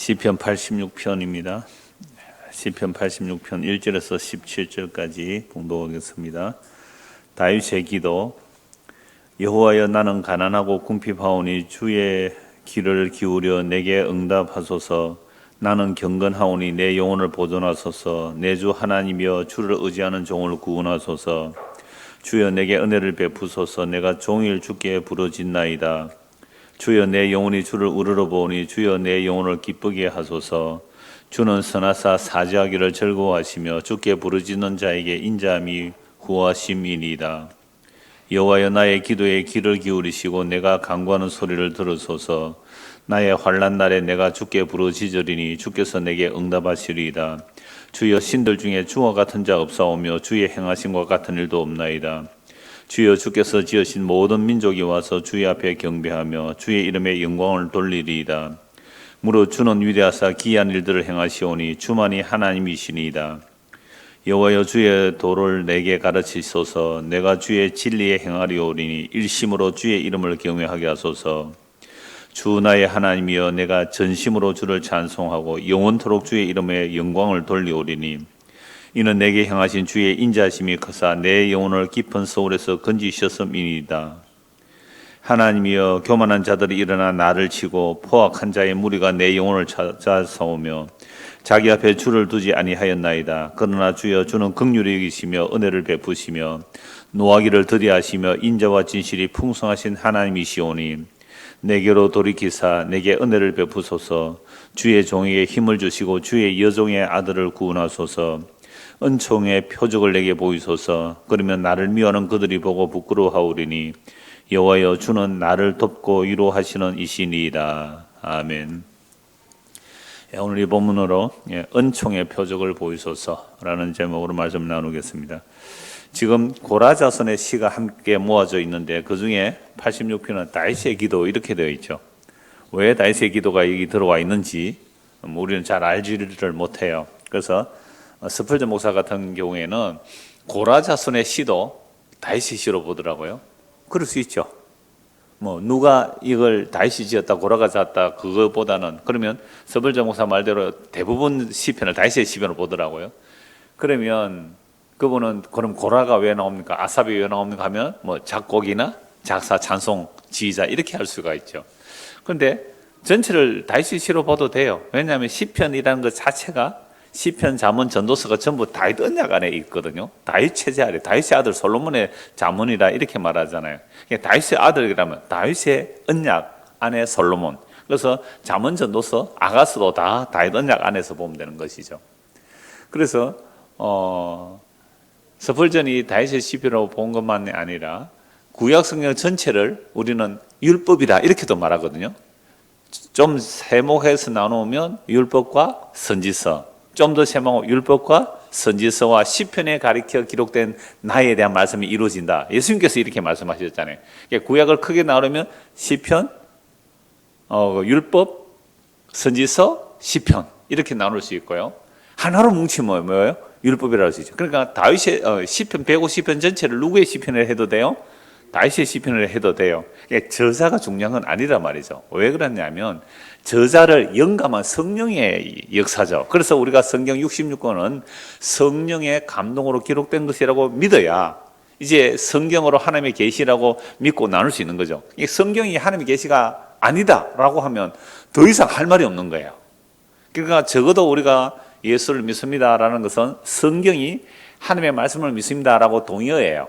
시편 86편입니다. 시편 86편 1절에서 17절까지 봉독하겠습니다. 다윗의 기도. 여호와여, 나는 가난하고 궁핍하오니 주의 귀를 기울여 내게 응답하소서. 나는 경건하오니 내 영혼을 보존하소서. 내 주 하나님이여, 주를 의지하는 종을 구원하소서. 주여, 내게 은혜를 베푸소서. 내가 종일 주께 부르짖나이다. 주여, 내 영혼이 주를 우러러보니 주여, 내 영혼을 기쁘게 하소서. 주는 선하사 사죄하기를 즐거워하시며 주께 부르짖는 자에게 인자함이 구하심이니이다. 여호와여, 나의 기도에 귀를 기울이시고 내가 간구하는 소리를 들으소서. 나의 환난 날에 내가 주께 부르짖으리니 주께서 내게 응답하시리이다. 주여, 신들 중에 주와 같은 자 없사오며 주의 행하심과 같은 일도 없나이다. 주여, 주께서 지으신 모든 민족이 와서 주의 앞에 경배하며 주의 이름에 영광을 돌리리이다. 무릇 주는 위대하사 기이한 일들을 행하시오니 주만이 하나님이시니이다. 여호와여, 주의 도를 내게 가르치소서. 내가 주의 진리에 행하리오리니 일심으로 주의 이름을 경외하게 하소서. 주 나의 하나님이여, 내가 전심으로 주를 찬송하고 영원토록 주의 이름에 영광을 돌리오리니 이는 내게 행하신 주의 인자심이 크사 내 영혼을 깊은 소울에서 건지셨음이니이다. 하나님이여, 교만한 자들이 일어나 나를 치고 포악한 자의 무리가 내 영혼을 찾아서오며 자기 앞에 주를 두지 아니하였나이다. 그러나 주여, 주는 긍휼히 여기시며 은혜를 베푸시며 노하기를 더디하시며 인자와 진실이 풍성하신 하나님이시오니 내게로 돌이키사 내게 은혜를 베푸소서. 주의 종에게 힘을 주시고 주의 여종의 아들을 구원하소서. 은총의 표적을 내게 보이소서. 그러면 나를 미워하는 그들이 보고 부끄러워하오리니 여호와여, 주는 나를 돕고 위로하시는 이시니이다. 아멘. 오늘 이 본문으로 은총의 표적을 보이소서라는 제목으로 말씀 나누겠습니다. 지금 고라자손의 시가 함께 모아져 있는데 그 중에 86편은 다윗의 기도 이렇게 되어 있죠. 왜 다윗의 기도가 여기 들어와 있는지 우리는 잘 알지를 못해요. 그래서 스펄전 목사 같은 경우에는 고라자손의 시도 다윗의 시로 보더라고요. 그럴 수 있죠. 누가 이걸 다윗이 지었다, 고라가 지었다 그거보다는, 그러면 스펄전 목사 말대로 대부분 시편을 다윗의 시편으로 보더라고요. 그러면 그분은 그럼 고라가 왜 나옵니까? 아삽이 왜 나옵니까? 하면 작곡이나 작사, 찬송, 지휘자 이렇게 할 수가 있죠. 그런데 전체를 다윗의 시로 봐도 돼요. 왜냐하면 시편이라는 것 자체가 시편, 잠언, 전도서가 전부 다윗 언약 안에 있거든요. 다윗 체제 아래, 다윗의 아들 솔로몬의 잠언이라 이렇게 말하잖아요. 다윗의 아들이라면 다윗의 언약 안에 솔로몬. 그래서 잠언, 전도서, 아가서도 다 다윗 언약 안에서 보면 되는 것이죠. 그래서 스펄전이 다윗의 시편으로 본 것만이 아니라 구약 성경 전체를 우리는 율법이다 이렇게도 말하거든요. 좀 세목해서 나누면 율법과 선지서, 좀 더 세모하고 율법과 선지서와 시편에 가리켜 기록된 나에 대한 말씀이 이루어진다. 예수님께서 이렇게 말씀하셨잖아요. 구약을 크게 나누면 시편, 율법, 선지서, 시편 이렇게 나눌 수 있고요. 하나로 뭉치면 뭐예요? 율법이라고 할 수 있죠. 그러니까 다윗의 시편 150편 전체를 누구의 시편을 해도 돼요? 다윗의 시편을 해도 돼요. 저자가 중요한 건 아니라 말이죠. 왜 그러냐면 저자를 영감한 성령의 역사죠. 그래서 우리가 성경 66권은 성령의 감동으로 기록된 것이라고 믿어야 이제 성경으로 하나님의 계시라고 믿고 나눌 수 있는 거죠. 성경이 하나님의 계시가 아니다라고 하면 더 이상 할 말이 없는 거예요. 그러니까 적어도 우리가 예수를 믿습니다라는 것은 성경이 하나님의 말씀을 믿습니다라고 동의어예요.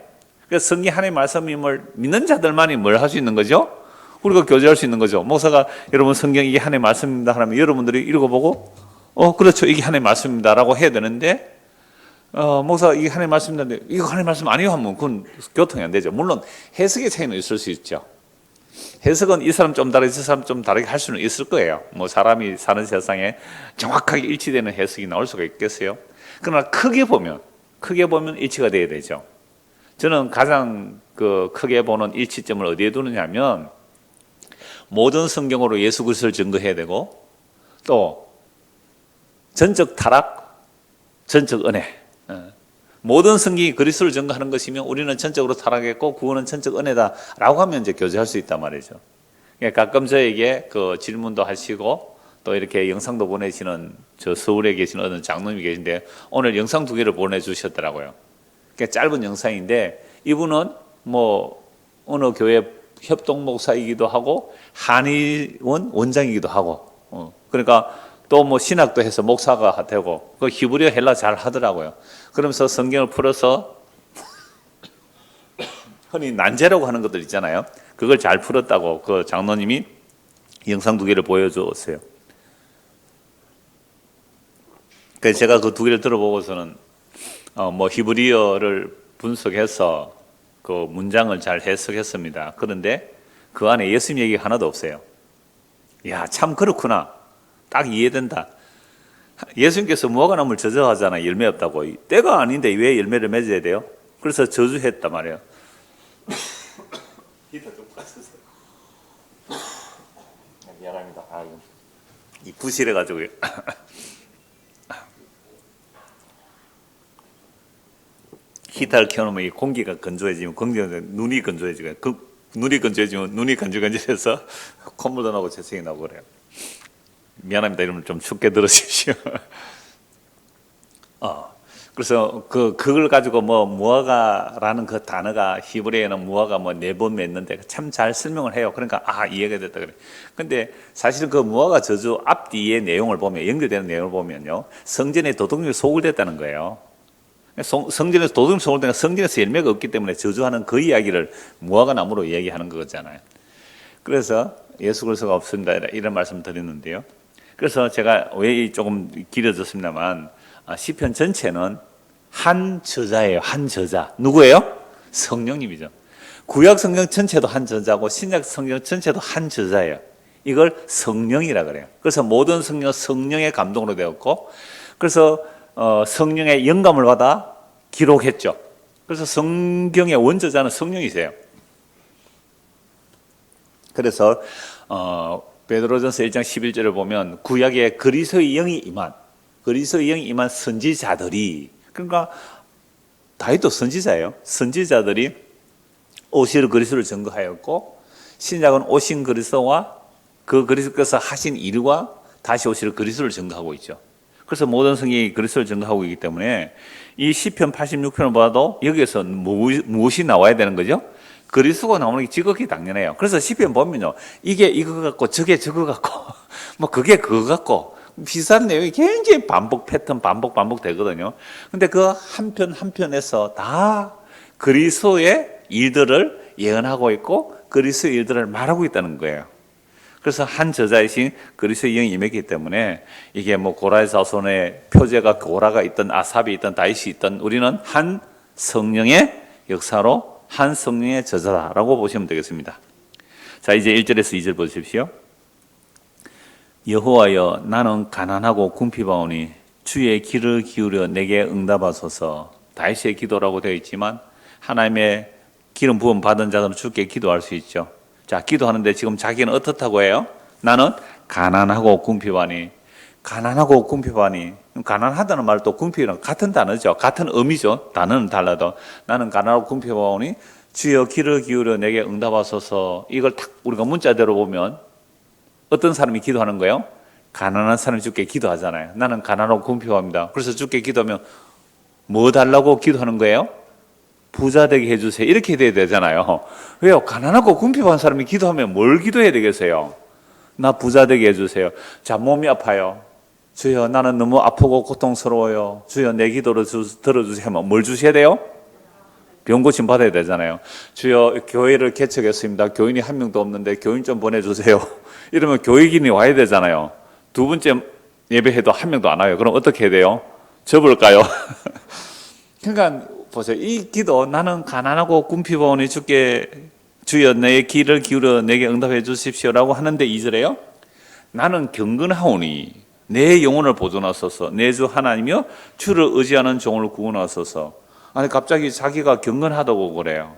그래서 성경 하나님의 말씀임을 믿는 자들만이 뭘 할 수 있는 거죠? 우리가 교제할 수 있는 거죠. 목사가 여러분 성경 이게 하나님의 말씀입니다 하면 여러분들이 읽어보고 그렇죠, 이게 하나님의 말씀입니다라고 해야 되는데 목사 이게 하나님의 말씀인데 이거 하나님의 말씀 아니에요 하면 그건 교통이 안 되죠. 물론 해석의 차이는 있을 수 있죠. 해석은 이 사람 좀 다르게 저 사람 좀 다르게 할 수는 있을 거예요. 사람이 사는 세상에 정확하게 일치되는 해석이 나올 수가 있겠어요. 그러나 크게 보면 일치가 돼야 되죠. 저는 가장 크게 보는 일치점을 어디에 두느냐면 모든 성경으로 예수 그리스도를 증거해야 되고 또 전적 타락, 전적 은혜. 모든 성경이 그리스도를 증거하는 것이면 우리는 전적으로 타락했고 구원은 전적 은혜다라고 하면 이제 교제할 수 있단 말이죠. 가끔 저에게 질문도 하시고 또 이렇게 영상도 보내시는 저 서울에 계신 어느 장로님이 계신데 오늘 영상 2개를 보내주셨더라고요. 그러니까 짧은 영상인데 이분은 뭐 어느 교회 협동 목사이기도 하고 한의원 원장이기도 하고 그러니까 또 뭐 신학도 해서 목사가 되고 그 히브리어 헬라 잘 하더라고요. 그러면서 성경을 풀어서 흔히 난제라고 하는 것들 있잖아요. 그걸 잘 풀었다고 그 장로님이 영상 2개를 보여줬어요. 그래서 제가 그 2개를 들어보고서는 뭐 히브리어를 분석해서 그 문장을 잘 해석했습니다. 그런데 그 안에 예수님 얘기가 하나도 없어요. 야, 참 그렇구나. 딱 이해된다. 예수님께서 무화과 나무를 저주하잖아요. 열매 없다고. 때가 아닌데 왜 열매를 맺어야 돼요? 그래서 저주했단 말이에요. 미안합니다. 이 부실해가지고요. 히터를 켜놓으면 이 공기가 건조해지면 눈이 건조해지고 눈이 건조해지면 눈이 건조해져서 콧물도 나고 재채기 나고 그래요. 미안합니다. 이러면 좀 춥게 들으십시오. 그래서 그걸 가지고 뭐 무화과라는 그 단어가 히브리어에는 무화과 뭐 4번 맺는데 참 잘 설명을 해요. 그러니까 이해가 됐다 그래. 근데 사실은 그 무화과 저주 앞뒤의 내용을 보면 연결되는 내용을 보면요, 성전에 도둑놈이 속을 댔다는 거예요. 성전에서 도둑놈이 속을 대니까 성전에서 열매가 없기 때문에 저주하는 그 이야기를 무화과 나무로 얘기하는 거잖아요. 그래서 예수 그리스도가 없습니다 이런 말씀을 드렸는데요. 그래서 제가 왜 조금 길어졌습니다만 시편 전체는 한 저자예요. 한 저자. 누구예요? 성령님이죠. 구약 성경 전체도 한 저자고 신약 성경 전체도 한 저자예요. 이걸 성령이라 그래요. 그래서 모든 성령 성령의 감동으로 되었고, 그래서 성령의 영감을 받아 기록했죠. 그래서 성경의 원저자는 성령이세요. 그래서 베드로전서 1장 11절을 보면 구약에 그리스도의 영이 임한 선지자들이, 그러니까 다윗도 선지자예요. 선지자들이 오실 그리스도를 증거하였고, 신약은 오신 그리스도와 그 그리스도께서 하신 일과 다시 오실 그리스도를 증거하고 있죠. 그래서 모든 성경이 그리스도를 증거하고 있기 때문에 이 시편 86편을 봐도 여기에서 무엇이 나와야 되는 거죠? 그리스도가 나오는 게 지극히 당연해요. 그래서 시편 보면요, 이게 이거 같고 저게 저거 같고 뭐 그게 그거 같고 비슷한 내용이 굉장히 반복 되거든요. 근데 그 한 편 한 편에서 다 그리스도의 일들을 예언하고 있고 그리스도의 일들을 말하고 있다는 거예요. 그래서 한 저자이신 그리스도의 영이 임했기 때문에 이게 뭐 고라의 자손의 표제가 고라가 있던 아삽이 있던 다윗이 있던 우리는 한 성령의 역사로 한 성령의 저자다라고 보시면 되겠습니다. 자, 이제 1절에서 2절 보십시오. 여호와여, 나는 가난하고 궁핍하오니 주의 귀를 기울여 내게 응답하소서. 다윗의 기도라고 되어 있지만 하나님의 기름 부음 받은 자들은 주께 기도할 수 있죠. 자, 기도하는데 지금 자기는 어떻다고 해요? 나는 가난하고 궁핍하니. 가난하고 궁핍하니. 가난하다는 말도 궁핍이랑 같은 단어죠. 같은 의미죠. 단어는 달라도. 나는 가난하고 궁핍하오니 주여 귀를 기울여 내게 응답하소서. 이걸 딱 우리가 문자대로 보면 어떤 사람이 기도하는 거예요? 가난한 사람이 주께 기도하잖아요. 나는 가난하고 궁핍합니다. 그래서 주께 기도하면 뭐 달라고 기도하는 거예요? 부자 되게 해주세요. 이렇게 돼야 되잖아요. 왜요? 가난하고 궁핍한 사람이 기도하면 뭘 기도해야 되겠어요? 나 부자 되게 해주세요. 자, 몸이 아파요. 주여, 나는 너무 아프고 고통스러워요. 주여, 내 기도를 들어주세요. 하면 뭘 주셔야 돼요? 병 고침 받아야 되잖아요. 주여, 교회를 개척했습니다. 교인이 한 명도 없는데 교인 좀 보내주세요. 이러면 교육인이 와야 되잖아요. 두 번째 예배해도 한 명도 안 와요. 그럼 어떻게 해야 돼요? 접을까요? 그러니까 보세요. 이 기도, 나는 가난하고 궁핍하오니 주께 주여 내 귀를 기울여 내게 응답해 주십시오라고 하는데 2절에요. 나는 경건하오니 내 영혼을 보존하소서. 내 주 하나님이여 주를 의지하는 종을 구원하소서. 아니 갑자기 자기가 경건하다고 그래요.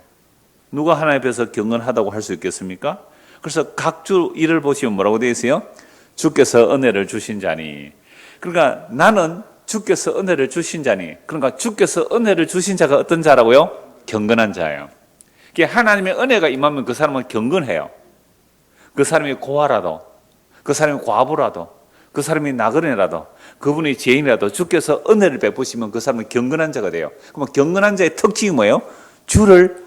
누가 하나님 앞에서 경건하다고 할 수 있겠습니까? 그래서 각 주 일을 보시면 뭐라고 되어 있어요? 주께서 은혜를 주신 자니. 그러니까 나는 주께서 은혜를 주신 자니. 그러니까 주께서 은혜를 주신 자가 어떤 자라고요? 경건한 자예요. 하나님의 은혜가 임하면 그 사람은 경건해요. 그 사람이 고아라도, 그 사람이 과부라도, 그 사람이 나그네라도 그분이 죄인이라도 주께서 은혜를 베푸시면 그 사람은 경건한 자가 돼요. 그러면 경건한 자의 특징이 뭐예요? 주를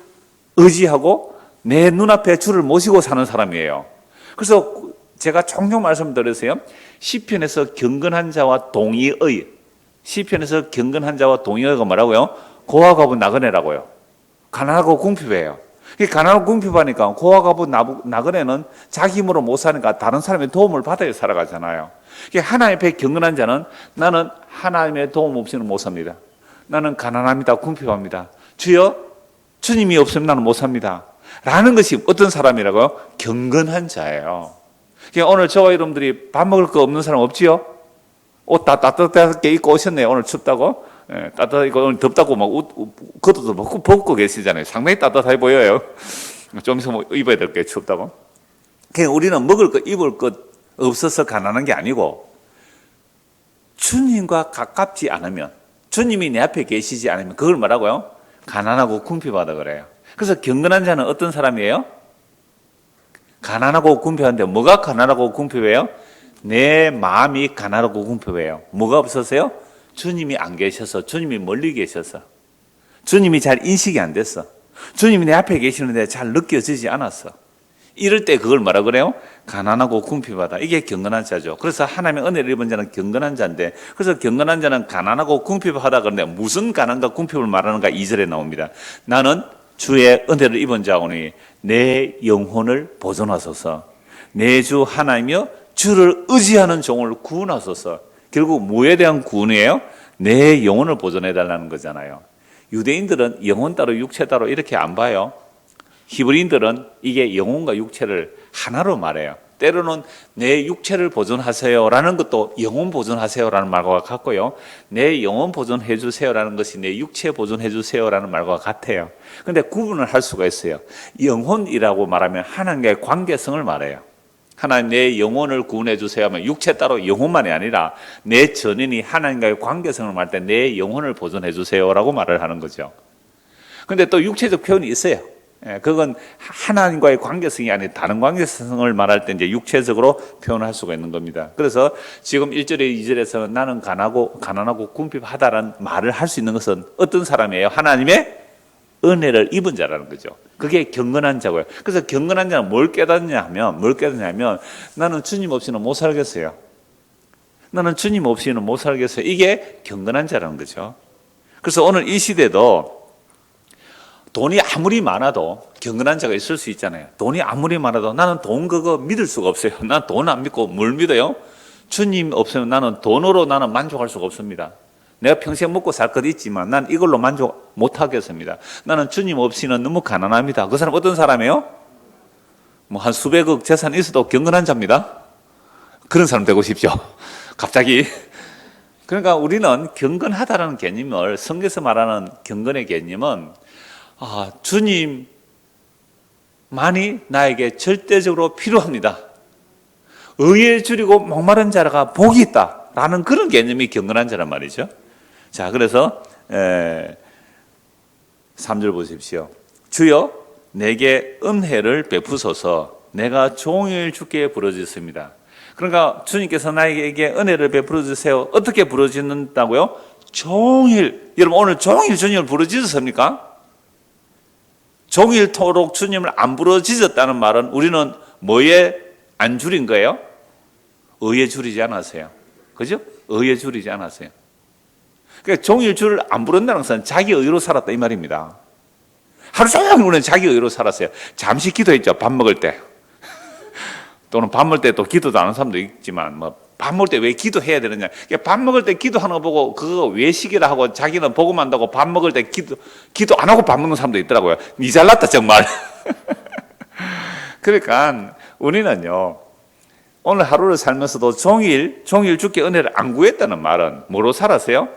의지하고 내 눈앞에 주를 모시고 사는 사람이에요. 그래서 제가 종종 말씀드렸어요. 시편에서 경건한 자와 동의의, 시편에서 경건한 자와 동의의가 뭐라고요? 고아 과부 나그네라고요. 가난하고 궁핍해요. 가난하고 궁핍하니까 고아 과부 나그네는 자기 힘으로 못 사니까 다른 사람의 도움을 받아야 살아가잖아요. 하나님 앞에 경건한 자는 나는 하나님의 도움 없이는 못 삽니다. 나는 가난합니다. 궁핍합니다. 주여, 주님이 없으면 나는 못 삽니다. 라는 것이 어떤 사람이라고요? 경건한 자예요. 오늘 저와 여러분들이 밥 먹을 거 없는 사람 없지요? 옷 다 따뜻하게 입고 오셨네요. 오늘 춥다고. 따뜻하고 오늘 덥다고 막 겉옷도 벗고 계시잖아요. 상당히 따뜻해 보여요. 좀 있으면 입어야 될 게 춥다고. 우리는 먹을 것, 입을 것 없어서 가난한 게 아니고 주님과 가깝지 않으면, 주님이 내 앞에 계시지 않으면 그걸 뭐라고요? 가난하고 궁핍하다 그래요. 그래서 경건한 자는 어떤 사람이에요? 가난하고 궁핍한데 뭐가 가난하고 궁핍해요? 내 마음이 가난하고 궁핍해요. 뭐가 없어서요? 주님이 안 계셔서, 주님이 멀리 계셔서, 주님이 잘 인식이 안 됐어. 주님이 내 앞에 계시는데 잘 느껴지지 않았어. 이럴 때 그걸 뭐라 그래요? 가난하고 궁핍하다. 이게 경건한 자죠. 그래서 하나님의 은혜를 입은 자는 경건한 자인데, 그래서 경건한 자는 가난하고 궁핍하다 그러는데 무슨 가난과 궁핍을 말하는가 2절에 나옵니다. 나는 주의 은혜를 입은 자오니 내 영혼을 보존하소서. 내 주 하나님이여 주를 의지하는 종을 구원하소서. 결국 뭐에 대한 구원이에요? 내 영혼을 보존해달라는 거잖아요. 유대인들은 영혼 따로 육체 따로 이렇게 안 봐요. 히브리인들은 이게 영혼과 육체를 하나로 말해요. 때로는 내 육체를 보존하세요라는 것도 영혼 보존하세요라는 말과 같고요. 내 영혼 보존해 주세요라는 것이 내 육체 보존해 주세요라는 말과 같아요. 그런데 구분을 할 수가 있어요. 영혼이라고 말하면 하나님과의 관계성을 말해요. 하나님 내 영혼을 구원해 주세요 하면 육체 따로 영혼만이 아니라 내 전인이 하나님과의 관계성을 말할 때 내 영혼을 보존해 주세요라고 말을 하는 거죠. 그런데 또 육체적 표현이 있어요. 그건 하나님과의 관계성이 아닌 다른 관계성을 말할 때 이제 육체적으로 표현할 수가 있는 겁니다. 그래서 지금 1절에 2절에서는 나는 가난하고 궁핍하다라는 말을 할 수 있는 것은 어떤 사람이에요? 하나님의 은혜를 입은 자라는 거죠. 그게 경건한 자고요. 그래서 경건한 자는 뭘 깨닫냐면 나는 주님 없이는 못 살겠어요. 나는 주님 없이는 못 살겠어요. 이게 경건한 자라는 거죠. 그래서 오늘 이 시대도 돈이 아무리 많아도 경건한 자가 있을 수 있잖아요. 돈이 아무리 많아도 나는 돈 그거 믿을 수가 없어요. 난 돈 안 믿고 뭘 믿어요? 주님 없으면 나는 돈으로 나는 만족할 수가 없습니다. 내가 평생 먹고 살 것 있지만 난 이걸로 만족 못 하겠습니다. 나는 주님 없이는 너무 가난합니다. 그 사람 어떤 사람이에요? 뭐 한 수백억 재산 있어도 경건한 자입니다. 그런 사람 되고 싶죠. 갑자기. 그러니까 우리는 경건하다라는 개념을, 성경에서 말하는 경건의 개념은 주님만이 나에게 절대적으로 필요합니다. 의에 줄이고 목마른 자가 복이 있다라는 그런 개념이 경건한 자란 말이죠. 자, 그래서 3절 보십시오. 주여 내게 은혜를 베푸소서. 내가 종일 주께 부르짖습니다. 그러니까 주님께서 나에게 은혜를 베풀어 주세요. 어떻게 부르짖는다고요? 종일. 여러분 오늘 종일 주님을 부르짖었습니까? 종일토록 주님을 안 부르짖었다는 말은 우리는 뭐에 안 줄인 거예요? 의에 줄이지 않았어요. 그죠? 의에 줄이지 않았어요. 그러니까 종일 주를 안 부른다는 것은 자기 의로 살았다 이 말입니다. 하루 종일 우리는 자기 의로 살았어요. 잠시 기도했죠. 밥 먹을 때. 또는 밥 먹을 때 또 기도도 안 하는 사람도 있지만 밥 먹을 때 왜 기도해야 되느냐. 밥 먹을 때 기도하는 거 보고 그거 외식이라 하고 자기는 복음한다고 밥 먹을 때 기도 안 하고 밥 먹는 사람도 있더라고요. 니 잘났다 정말. 그러니까 우리는요. 오늘 하루를 살면서도 종일 주께 은혜를 안 구했다는 말은 뭐로 살았어요?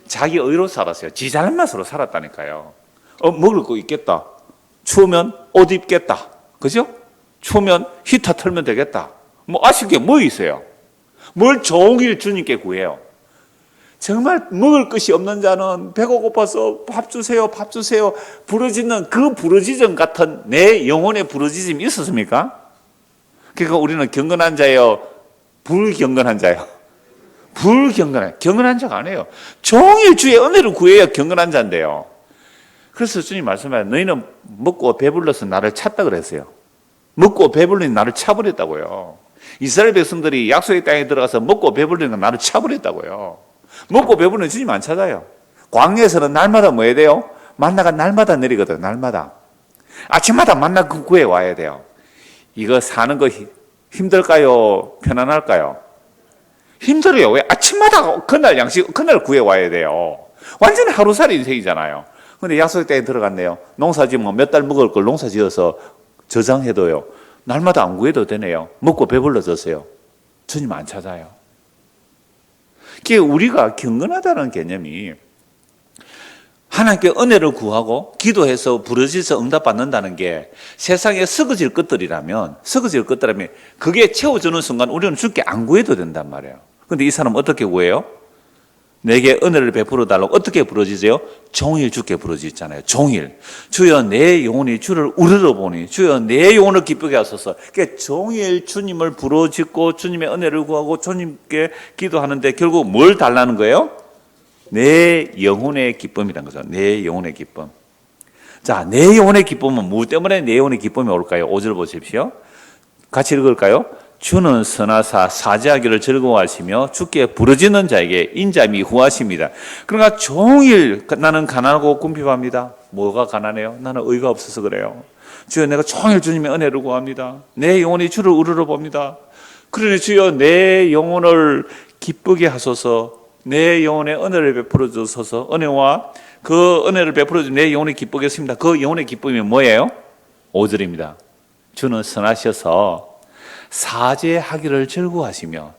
자기 의로 살았어요. 지 잘맛으로 살았다니까요. 먹을 거 있겠다. 추우면 옷 입겠다. 그죠? 추우면 히터 틀면 되겠다. 뭐 아쉬운 게 뭐 있어요? 뭘 종일 주님께 구해요. 정말 먹을 것이 없는 자는 배가 고파서 밥 주세요, 밥 주세요 부르짖는 그 부르짖음 같은 내 영혼의 부르짖음이 있었습니까? 그러니까 우리는 경건한 자예요, 불경건한 자요. 경건한 자가 아니에요. 종일 주의 은혜를 구해야 경건한 자인데요. 그래서 주님 말씀하세요. 너희는 먹고 배불러서 나를 찾다 그랬어요. 먹고 배불리니 나를 차버렸다고요. 이스라엘 백성들이 약속의 땅에 들어가서 먹고 배불리니까 나를 차버렸다고요. 먹고 배불리는 주님 안 찾아요. 광야에서는 날마다 뭐 해야 돼요? 만나가 날마다 내리거든. 날마다. 아침마다 만나 구해 와야 돼요. 이거 사는 거 힘들까요? 편안할까요? 힘들어요. 왜? 아침마다 그날 양식, 그날 구해 와야 돼요. 완전히 하루살이 인생이잖아요. 근데 약속의 땅에 들어갔네요. 농사 지으면 몇 달 먹을 걸 농사 지어서 저장해둬요. 날마다 안 구해도 되네요. 먹고 배불러졌어요. 주님 안 찾아요. 그게 우리가 경건하다는 개념이 하나님께 은혜를 구하고 기도해서 부르짖어서 응답받는다는 게 세상에 썩어질 것들이라면 그게 채워주는 순간 우리는 주께 안 구해도 된단 말이에요. 근데 이 사람은 어떻게 구해요? 내게 은혜를 베풀어 달라고 어떻게 부르짖어요? 종일 주께 부르짖잖아요. 종일. 주여 내 영혼이 주를 우러러보니 주여 내 영혼을 기쁘게 하소서. 그러니까 종일 주님을 부르짖고 주님의 은혜를 구하고 주님께 기도하는데 결국 뭘 달라는 거예요? 내 영혼의 기쁨이라는 거죠. 내 영혼의 기쁨. 자, 내 영혼의 기쁨은 무엇 때문에 내 영혼의 기쁨이 올까요? 5절 보십시오. 같이 읽을까요? 주는 선하사 사죄하기를 즐거워하시며 주께 부르짖는 자에게 인자함이 후하십니다. 그러니까 종일 나는 가난하고 궁핍합니다. 뭐가 가난해요? 나는 의가 없어서 그래요. 주여 내가 종일 주님의 은혜를 구합니다. 내 영혼이 주를 우러러봅니다. 그러니 주여 내 영혼을 기쁘게 하소서. 내 영혼의 은혜를 베풀어 주소서. 은혜와 그 은혜를 베풀어 주신 내 영혼이 기쁘게 했습니다. 그 영혼의 기쁨이 뭐예요? 5절입니다. 주는 선하셔서 사죄하기를 즐거워하시며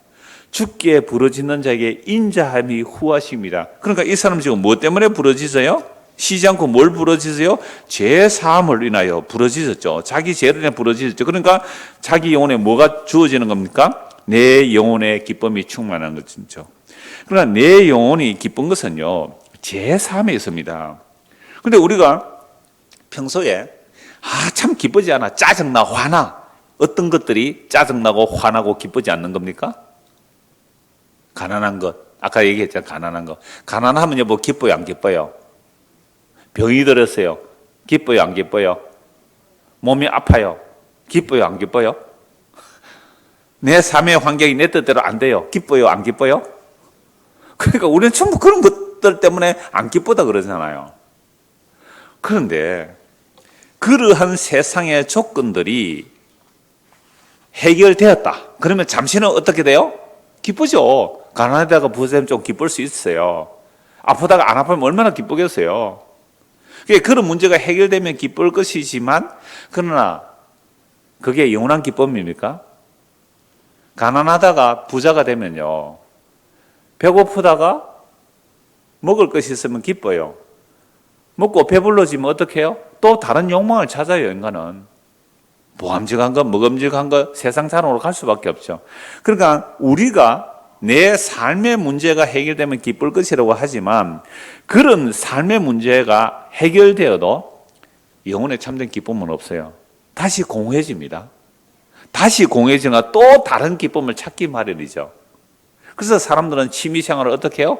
주께 부르짖는 자에게 인자함이 후하십니다. 그러니까 이 사람 지금 뭐 때문에 부르짖어요? 쉬지 않고 뭘 부르짖어요? 죄 사함을 인하여 부르짖었죠. 자기 죄를 인해 부르짖었죠. 그러니까 자기 영혼에 뭐가 주어지는 겁니까? 내 영혼의 기쁨이 충만한 것이죠. 그러나 내 영혼이 기쁜 것은요, 죄 사함에 있습니다. 그런데 우리가 평소에 참 기쁘지 않아, 짜증나, 화나. 어떤 것들이 짜증나고 화나고 기쁘지 않는 겁니까? 가난한 것. 아까 얘기했잖아요. 가난한 것. 가난하면요, 뭐 기뻐요, 안 기뻐요? 병이 들었어요. 기뻐요, 안 기뻐요? 몸이 아파요. 기뻐요, 안 기뻐요? 내 삶의 환경이 내 뜻대로 안 돼요. 기뻐요, 안 기뻐요? 그러니까 우리는 전부 그런 것들 때문에 안 기쁘다 그러잖아요. 그런데 그러한 세상의 조건들이 해결되었다. 그러면 잠시는 어떻게 돼요? 기쁘죠. 가난하다가 부자되면 좀 기쁠 수 있어요. 아프다가 안 아프면 얼마나 기쁘겠어요. 그런 문제가 해결되면 기쁠 것이지만 그러나 그게 영원한 기쁨입니까? 가난하다가 부자가 되면요, 배고프다가 먹을 것이 있으면 기뻐요. 먹고 배불러지면 어떻게 해요? 또 다른 욕망을 찾아요. 인간은 보암직한 것, 먹음직한 것, 세상 사람으로 갈 수밖에 없죠. 그러니까 우리가 내 삶의 문제가 해결되면 기쁠 것이라고 하지만 그런 삶의 문제가 해결되어도 영혼에 참된 기쁨은 없어요. 다시 공허해집니다. 다시 공허해지나 또 다른 기쁨을 찾기 마련이죠. 그래서 사람들은 취미생활을 어떻게 해요?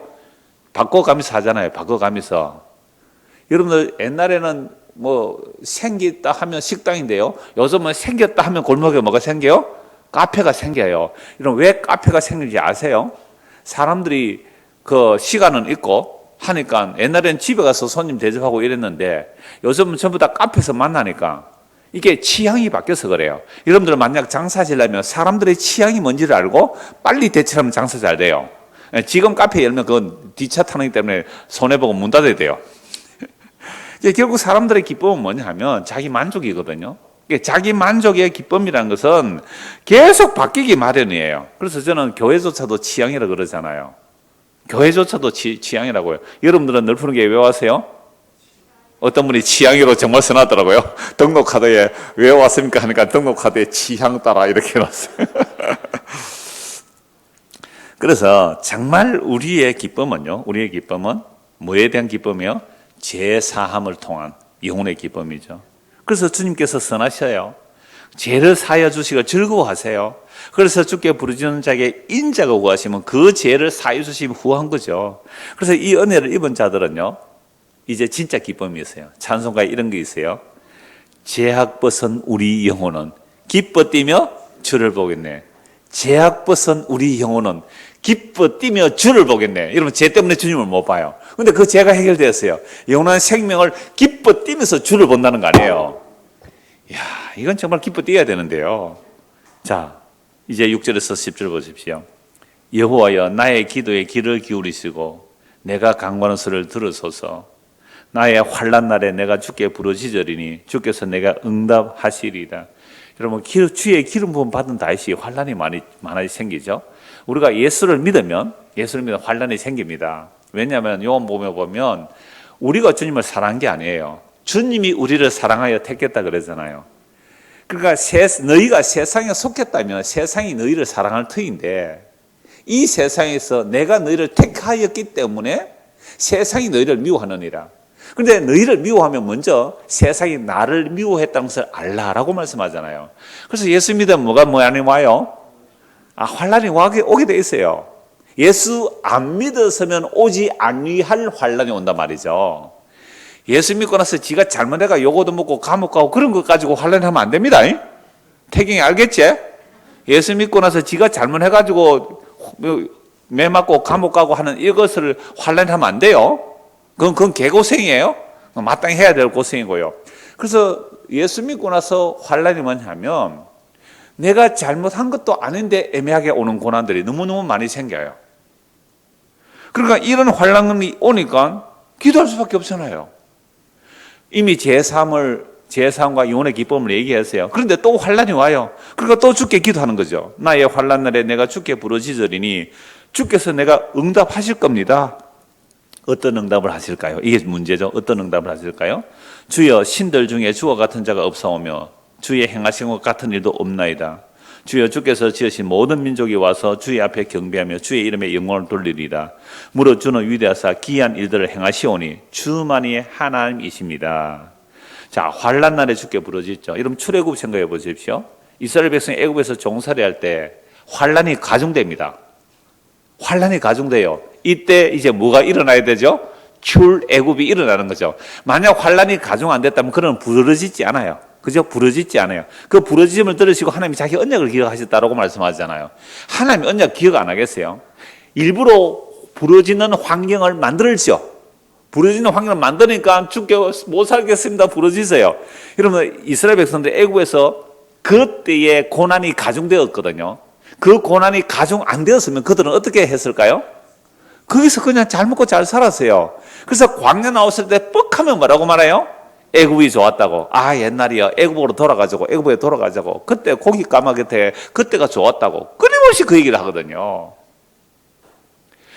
바꿔가면서 하잖아요. 바꿔가면서. 여러분들 옛날에는 뭐 생겼다 하면 식당인데요, 요즘은 생겼다 하면 골목에 뭐가 생겨요? 카페가 생겨요. 이런 왜 카페가 생긴지 아세요? 사람들이 그 시간은 있고 하니까 옛날에는 집에 가서 손님 대접하고 이랬는데 요즘은 전부 다 카페에서 만나니까 이게 취향이 바뀌어서 그래요. 여러분들 만약 장사하시려면 사람들의 취향이 뭔지를 알고 빨리 대처하면 장사 잘 돼요. 지금 카페 열면 그건 뒤차 타는 기 때문에 손해보고 문 닫아야 돼요. 결국 사람들의 기쁨은 뭐냐 하면 자기 만족이거든요. 자기 만족의 기쁨이라는 것은 계속 바뀌기 마련이에요. 그래서 저는 교회조차도 취향이라고 그러잖아요. 교회조차도 취향이라고요. 여러분들은 늘푸른 교회 왜 와세요? 어떤 분이 취향이로 정말 써놨더라고요. 등록카드에 왜 왔습니까 하니까 등록카드에 취향 따라 이렇게 해놨어요. 그래서 정말 우리의 기쁨은 뭐에 대한 기쁨이요? 죄 사함을 통한 영혼의 기쁨이죠. 그래서 주님께서 선하셔요. 죄를 사하여 주시고 즐거워하세요. 그래서 주께 부르짖는 자에게 인자가 구하시면 그 죄를 사하여 주시면 후한 거죠. 그래서 이 은혜를 입은 자들은요, 이제 진짜 기쁨이 있어요. 찬송가에 이런 게 있어요. 죄악 벗은 우리 영혼은 기뻐 뛰며 주를 보겠네. 죄악 벗은 우리 영혼은 기뻐 뛰며 주를 보겠네. 여러분, 죄 때문에 주님을 못 봐요. 근데 그 죄가 해결되었어요. 영원한 생명을 기뻐 뛰면서 주를 본다는 거 아니에요. 이야, 이건 정말 기뻐 뛰어야 되는데요. 자, 이제 6절에서 10절 보십시오. 여호와여, 나의 기도에 귀를 기울이시고 내가 간구하는 소리를 들으소서. 나의 환난 날에 내가 주께 부르짖으리니 주께서 내가 응답하시리이다. 여러분, 주의 기름 부음 받은 다윗이 환난이 많이 생기죠. 우리가 예수를 믿으면 환난이 생깁니다. 왜냐하면 요한복음에 보면 우리가 주님을 사랑한 게 아니에요. 주님이 우리를 사랑하여 택했다 그러잖아요. 그러니까 너희가 세상에 속했다면 세상이 너희를 사랑할 터인데, 이 세상에서 내가 너희를 택하였기 때문에 세상이 너희를 미워하느니라. 그런데 너희를 미워하면 먼저 세상이 나를 미워했다는 것을 알라라고 말씀하잖아요. 그래서 예수 믿으면 뭐가 많이 와요? 환난이 오게 돼 있어요. 예수 안 믿었으면 오지 아니할 환난이 온단 말이죠. 예수 믿고 나서 지가 잘못해가 요거도 먹고 감옥 가고 그런 것 가지고 환난하면 안 됩니다. 태경이 알겠지? 예수 믿고 나서 지가 잘못해가지고 매 맞고 감옥 가고 하는 이것을 환난하면 안 돼요. 그건 개고생이에요. 마땅히 해야 될 고생이고요. 그래서 예수 믿고 나서 환난이 뭐냐면 내가 잘못한 것도 아닌데 애매하게 오는 고난들이 너무너무 많이 생겨요. 그러니까 이런 환난이 오니까 기도할 수밖에 없잖아요. 이미 제3과 영혼의 기쁨을 얘기했어요. 그런데 또 환난이 와요. 그러니까 또 주께 기도하는 거죠. 나의 환난 날에 내가 주께 부르짖으리니 주께서 내가 응답하실 겁니다. 어떤 응답을 하실까요? 이게 문제죠. 어떤 응답을 하실까요? 주여, 신들 중에 주와 같은 자가 없사오며 주의 행하신 것 같은 일도 없나이다. 주여, 주께서 지으신 모든 민족이 와서 주의 앞에 경배하며 주의 이름에 영광을 돌리리라. 무릇 주는 위대하사 기이한 일들을 행하시오니 주만이 하나님이십니다. 자, 환난 날에 주께 부르짖죠. 여러분, 출애굽 생각해 보십시오. 이스라엘 백성이 애굽에서 종살이 할 때 환난이 가중됩니다. 환난이 가중돼요. 이때 이제 뭐가 일어나야 되죠? 출애굽이 일어나는 거죠. 만약 환난이 가중 안 됐다면 그는 부르짖지 않아요. 그죠? 부르짖지 않아요. 그 부르짖음을 들으시고 하나님이 자기 언약을 기억하셨다라고 말씀하잖아요. 하나님이 언약 기억 안 하겠어요? 일부러 부르짖는 환경을 만들죠. 부르짖는 환경을 만드니까 죽게 못 살겠습니다. 부르짖어요. 여러분, 이스라엘 백성들 애굽에서 그때의 고난이 가중되었거든요. 그 고난이 가중 안 되었으면 그들은 어떻게 했을까요? 거기서 그냥 잘 먹고 잘 살았어요. 그래서 광야 나왔을 때 뻑하면 뭐라고 말해요? 애굽이 좋았다고. 옛날이요. 애굽으로 돌아가자고. 애굽에 돌아가자고. 그때 고기 까마귀한테 그때가 좋았다고. 끊임없이 그 얘기를 하거든요.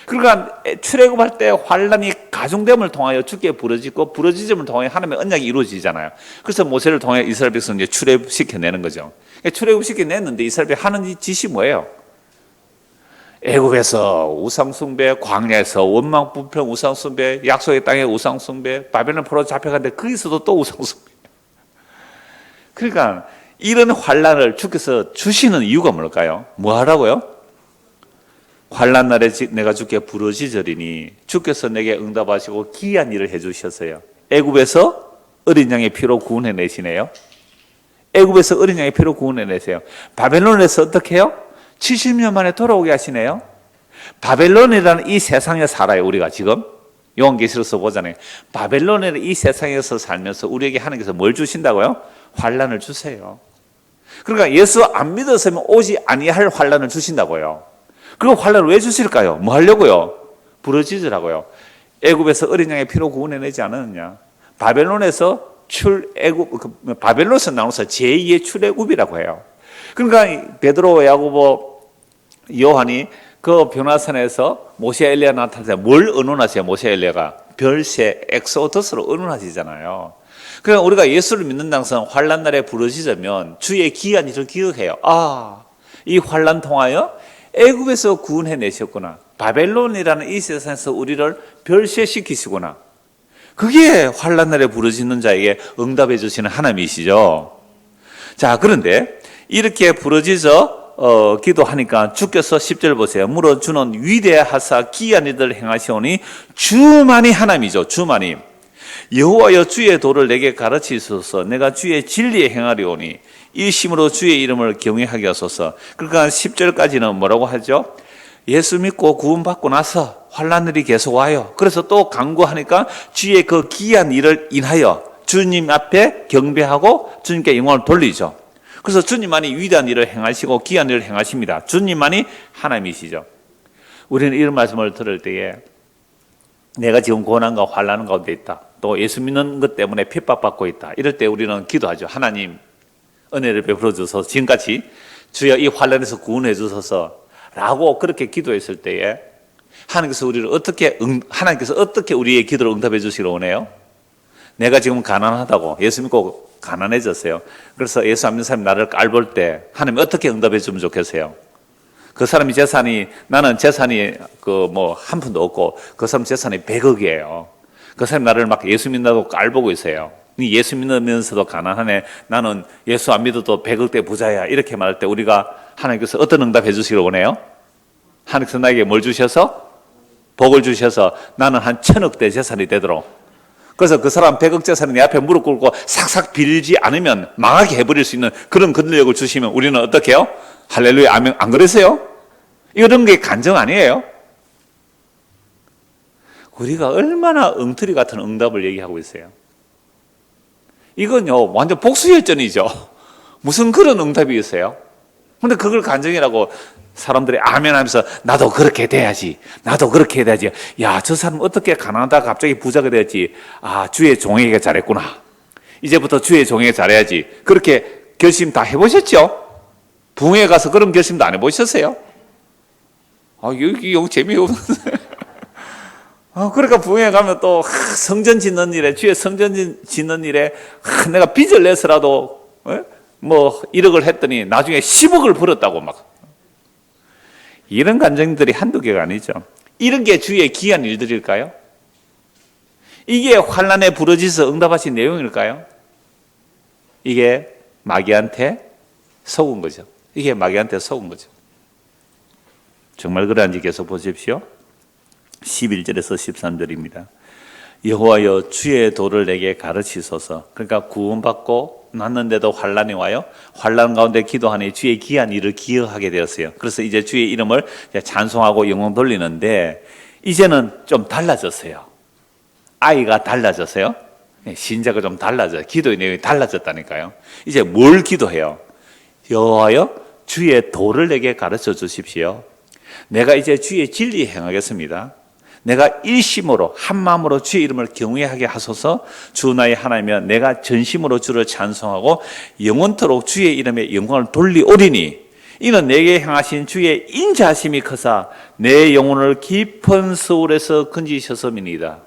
그러니까 출애굽할 때 환난이 가중됨을 통하여 주께 부르짖고 부르짖음을 통하여 하나님의 언약이 이루어지잖아요. 그래서 모세를 통해 이스라엘 백성 이제 출애굽시켜내는 거죠. 출애굽시켜냈는데 이스라엘 백성 하는 짓이 뭐예요? 애굽에서 우상숭배, 광야에서 원망불평 우상숭배, 약속의 땅에 우상숭배, 바벨론 포로 잡혀갔는데 거기서도 또 우상숭배. 그러니까 이런 환난을 주께서 주시는 이유가 뭘까요? 뭐 하라고요? 환난 날에 내가 주께 부르짖으리니 주께서 내게 응답하시고 기이한 일을 해주셨어요. 애굽에서 어린 양의 피로 구원해내시네요. 애굽에서 어린 양의 피로 구원해내세요. 바벨론에서 어떻게 해요? 70년 만에 돌아오게 하시네요. 바벨론이라는 이 세상에 살아요. 우리가 지금 요한계시록에서 보잖아요. 바벨론이라는 이 세상에서 살면서 우리에게 하나님께서 뭘 주신다고요? 환난을 주세요. 그러니까 예수 안 믿었으면 오지 아니할 환난을 주신다고요. 그 환난을 왜 주실까요? 뭐 하려고요? 부르짖으라고요. 애굽에서 어린 양의 피로 구원해내지 않았느냐? 바벨론에서 바벨론에서 나눠서 제2의 출애굽이라고 해요. 그러니까 베드로, 야고보, 요한이 그 변화산에서 모세 엘리야 나타날 때 뭘 의논하세요? 모세 엘리야가 별세 엑소더스로 의논하시잖아요. 그러니까 우리가 예수를 믿는다는 것은 환난 날에 부르짖으면 주의 기이한 일을 기억해요. 이 환난 통하여 애굽에서 구원해내셨구나. 바벨론이라는 이 세상에서 우리를 별세시키시구나. 그게 환난 날에 부르짖는 자에게 응답해 주시는 하나님이시죠. 자, 그런데 이렇게 부르짖어 기도하니까 주께서 10절 보세요. 물어주는 위대하사 귀한 일들 행하시오니 주만이 하나님이죠. 주만이. 여호와여 주의 도를 내게 가르치소서. 내가 주의 진리에 행하려오니 일심으로 주의 이름을 경외하게 하소서. 그러니까 10절까지는 뭐라고 하죠? 예수 믿고 구원받고 나서 환난들이 계속 와요. 그래서 또 간구하니까 주의 그 귀한 일을 인하여 주님 앞에 경배하고 주님께 영광을 돌리죠. 그래서 주님만이 위대한 일을 행하시고 귀한 일을 행하십니다. 주님만이 하나님이시죠. 우리는 이런 말씀을 들을 때에 내가 지금 고난과 환난 가운데 있다. 또 예수 믿는 것 때문에 핍박받고 있다. 이럴 때 우리는 기도하죠. 하나님 은혜를 베풀어 주소서. 지금까지 주여 이 환난에서 구원해 주소서 라고 그렇게 기도했을 때에 하나님께서 어떻게 우리의 기도를 응답해 주시기를 원해요? 내가 지금 가난하다고 예수 믿고 가난해졌어요. 그래서 예수 안 믿는 사람이 나를 깔볼 때 하나님 어떻게 응답해 주면 좋겠어요? 그 사람이 나는 재산이 한 푼도 없고 그 사람 재산이 100억이에요. 그 사람이 나를 막 예수 믿는다고 깔보고 있어요. 네 예수 믿으면서도 가난하네. 나는 예수 안 믿어도 100억대 부자야. 이렇게 말할 때 우리가 하나님께서 어떤 응답해 주시기를 원해요? 하나님께서 나에게 뭘 주셔서? 복을 주셔서 나는 한 1000억대 재산이 되도록. 그래서 그 사람 100억 재산이 내 앞에 무릎 꿇고 싹싹 빌지 않으면 망하게 해버릴 수 있는 그런 근력을 주시면 우리는 어떻게 해요? 할렐루야, 아멘. 안 그러세요? 이런 게 간증 아니에요? 우리가 얼마나 엉터리 같은 응답을 얘기하고 있어요. 이건요, 완전 복수열전이죠. 무슨 그런 응답이 있어요? 근데 그걸 간증이라고 사람들이 아멘 하면서 나도 그렇게 돼야지. 나도 그렇게 돼야지. 야, 저 사람 어떻게 가난하다가 갑자기 부자가 되었지. 아, 주의 종에게 잘했구나. 이제부터 주의 종에게 잘해야지. 그렇게 결심 다 해보셨죠? 부흥회 가서 그런 결심도 안 해보셨어요? 아, 여기 재미없는데. 그러니까 부흥회 가면 또 성전 짓는 일에, 주의 성전 짓는 일에 내가 빚을 내서라도 1억을 했더니 나중에 10억을 벌었다고 막. 이런 간증들이 한두 개가 아니죠. 이런 게 주의 귀한 일들일까요? 이게 환난에 부르짖어 응답하신 내용일까요? 이게 마귀한테 속은 거죠. 이게 마귀한테 속은 거죠. 정말 그러한지 계속 보십시오. 11절에서 13절입니다. 여호와여 주의 도를 내게 가르치소서. 그러니까 구원받고 났는데도 환난이 와요. 환난 가운데 기도하니 주의 귀한 일을 기억하게 되었어요. 그래서 이제 주의 이름을 찬송하고 영광 돌리는데 이제는 좀 달라졌어요. 아이가 달라졌어요. 신자가 좀 달라져요. 기도의 내용이 달라졌다니까요. 이제 뭘 기도해요? 여호와여 주의 도를 내게 가르쳐 주십시오. 내가 이제 주의 진리에 행하겠습니다. 내가 일심으로 한 마음으로 주의 이름을 경외하게 하소서. 주 나의 하나님이여 내가 전심으로 주를 찬송하고 영원토록 주의 이름에 영광을 돌리오리니 이는 내게 행하신 주의 인자하심이 크사 내 영혼을 깊은 서울에서 건지셨음이니이다.